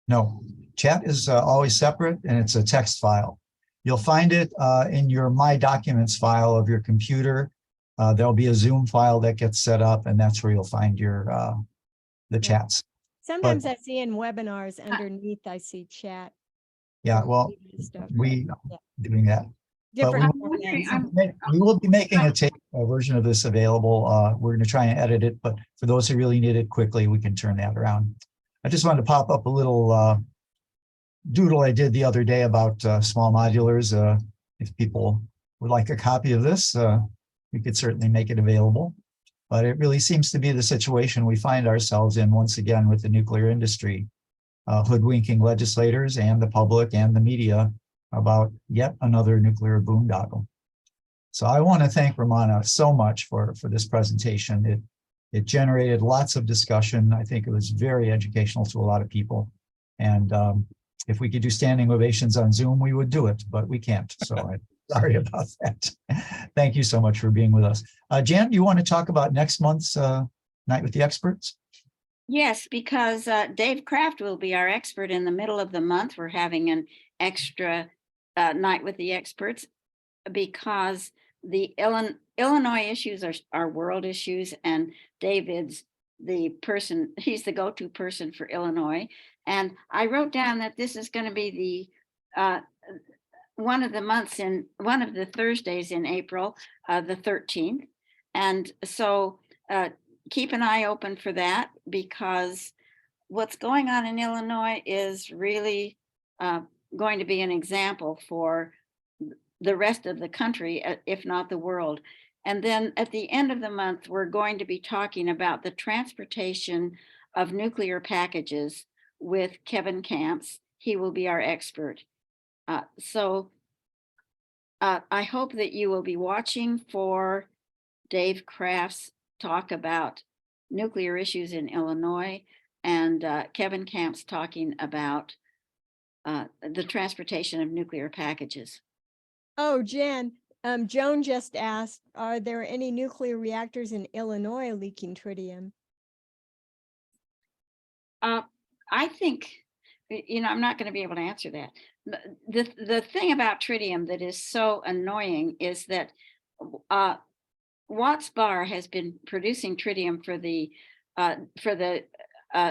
No, chat is always separate and it's a text file. You'll find it in your My Documents file of your computer. There'll be a Zoom file that gets set up and that's where you'll find your the chats. Sometimes I see in webinars underneath, I see chat. Yeah, well, we doing that. But we will be making a tape version of this available. We're going to try and edit it, but for those who really need it quickly, we can turn that around. I just wanted to pop up a little doodle I did the other day about small modulars. If people would like a copy of this, we could certainly make it available. But it really seems to be the situation we find ourselves in once again with the nuclear industry, hoodwinking legislators and the public and the media about yet another nuclear boondoggle. So I want to thank Ramana so much for this presentation. It generated lots of discussion. I think it was very educational to a lot of people. And if we could do standing ovations on Zoom, we would do it, but we can't. So I'm sorry about that. Thank you so much for being with us. Jan, do you want to talk about next month's Night with the Experts? Yes, because Dave Kraft will be our expert in the middle of the month. We're having an extra Night with the Experts because the Illinois issues are world issues, and David's the person, he's the go-to person for Illinois. And I wrote down that this is going to be the one of the Thursdays in April, the 13th. And so keep an eye open for that, because what's going on in Illinois is really going to be an example for the rest of the country, if not the world. And then at the end of the month, we're going to be talking about the transportation of nuclear packages with Kevin Camps. He will be our expert. So I hope that you will be watching for Dave Kraft's talk about nuclear issues in Illinois and Kevin Camps talking about the transportation of nuclear packages. Oh, Jan, Joan just asked, are there any nuclear reactors in Illinois leaking tritium? I think, I'm not going to be able to answer that. The thing about tritium that is so annoying is that Watts Bar has been producing tritium for the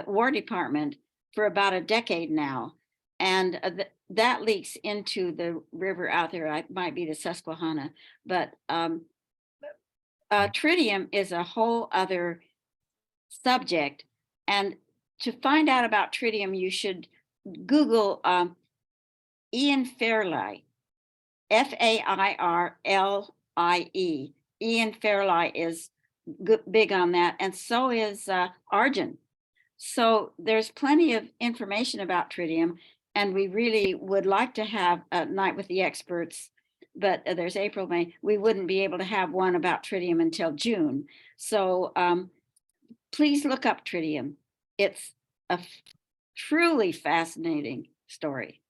War Department for about a decade now, and that leaks into the river out there. It might be the Susquehanna, but tritium is a whole other subject. And to find out about tritium, you should Google Ian Fairlie, Fairlie. Ian Fairlie is big on that, and so is Arjun. So there's plenty of information about tritium, and we really would like to have a Night with the Experts, but there's April, May. We wouldn't be able to have one about tritium until June. So please look up tritium. It's a truly fascinating story.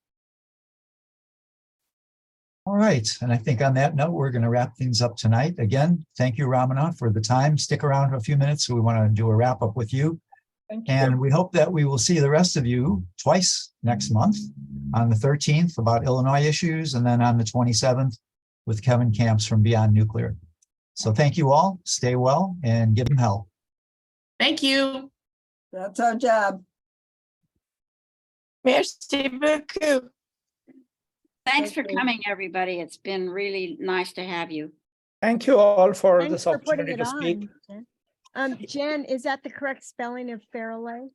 All right, and I think on that note, we're going to wrap things up tonight. Again, thank you, Ramana, for the time. Stick around for a few minutes. We want to do a wrap up with you. And we hope that we will see the rest of you twice next month, on the 13th about Illinois issues, and then on the 27th with Kevin Camps from Beyond Nuclear. So thank you all. Stay well and give them hell. Thank you. That's our job. Merci beaucoup. Thanks for coming, everybody. It's been really nice to have you. Thank you all for Thanks this for putting opportunity it to speak. on. Jen, is that the correct spelling of Fairlie?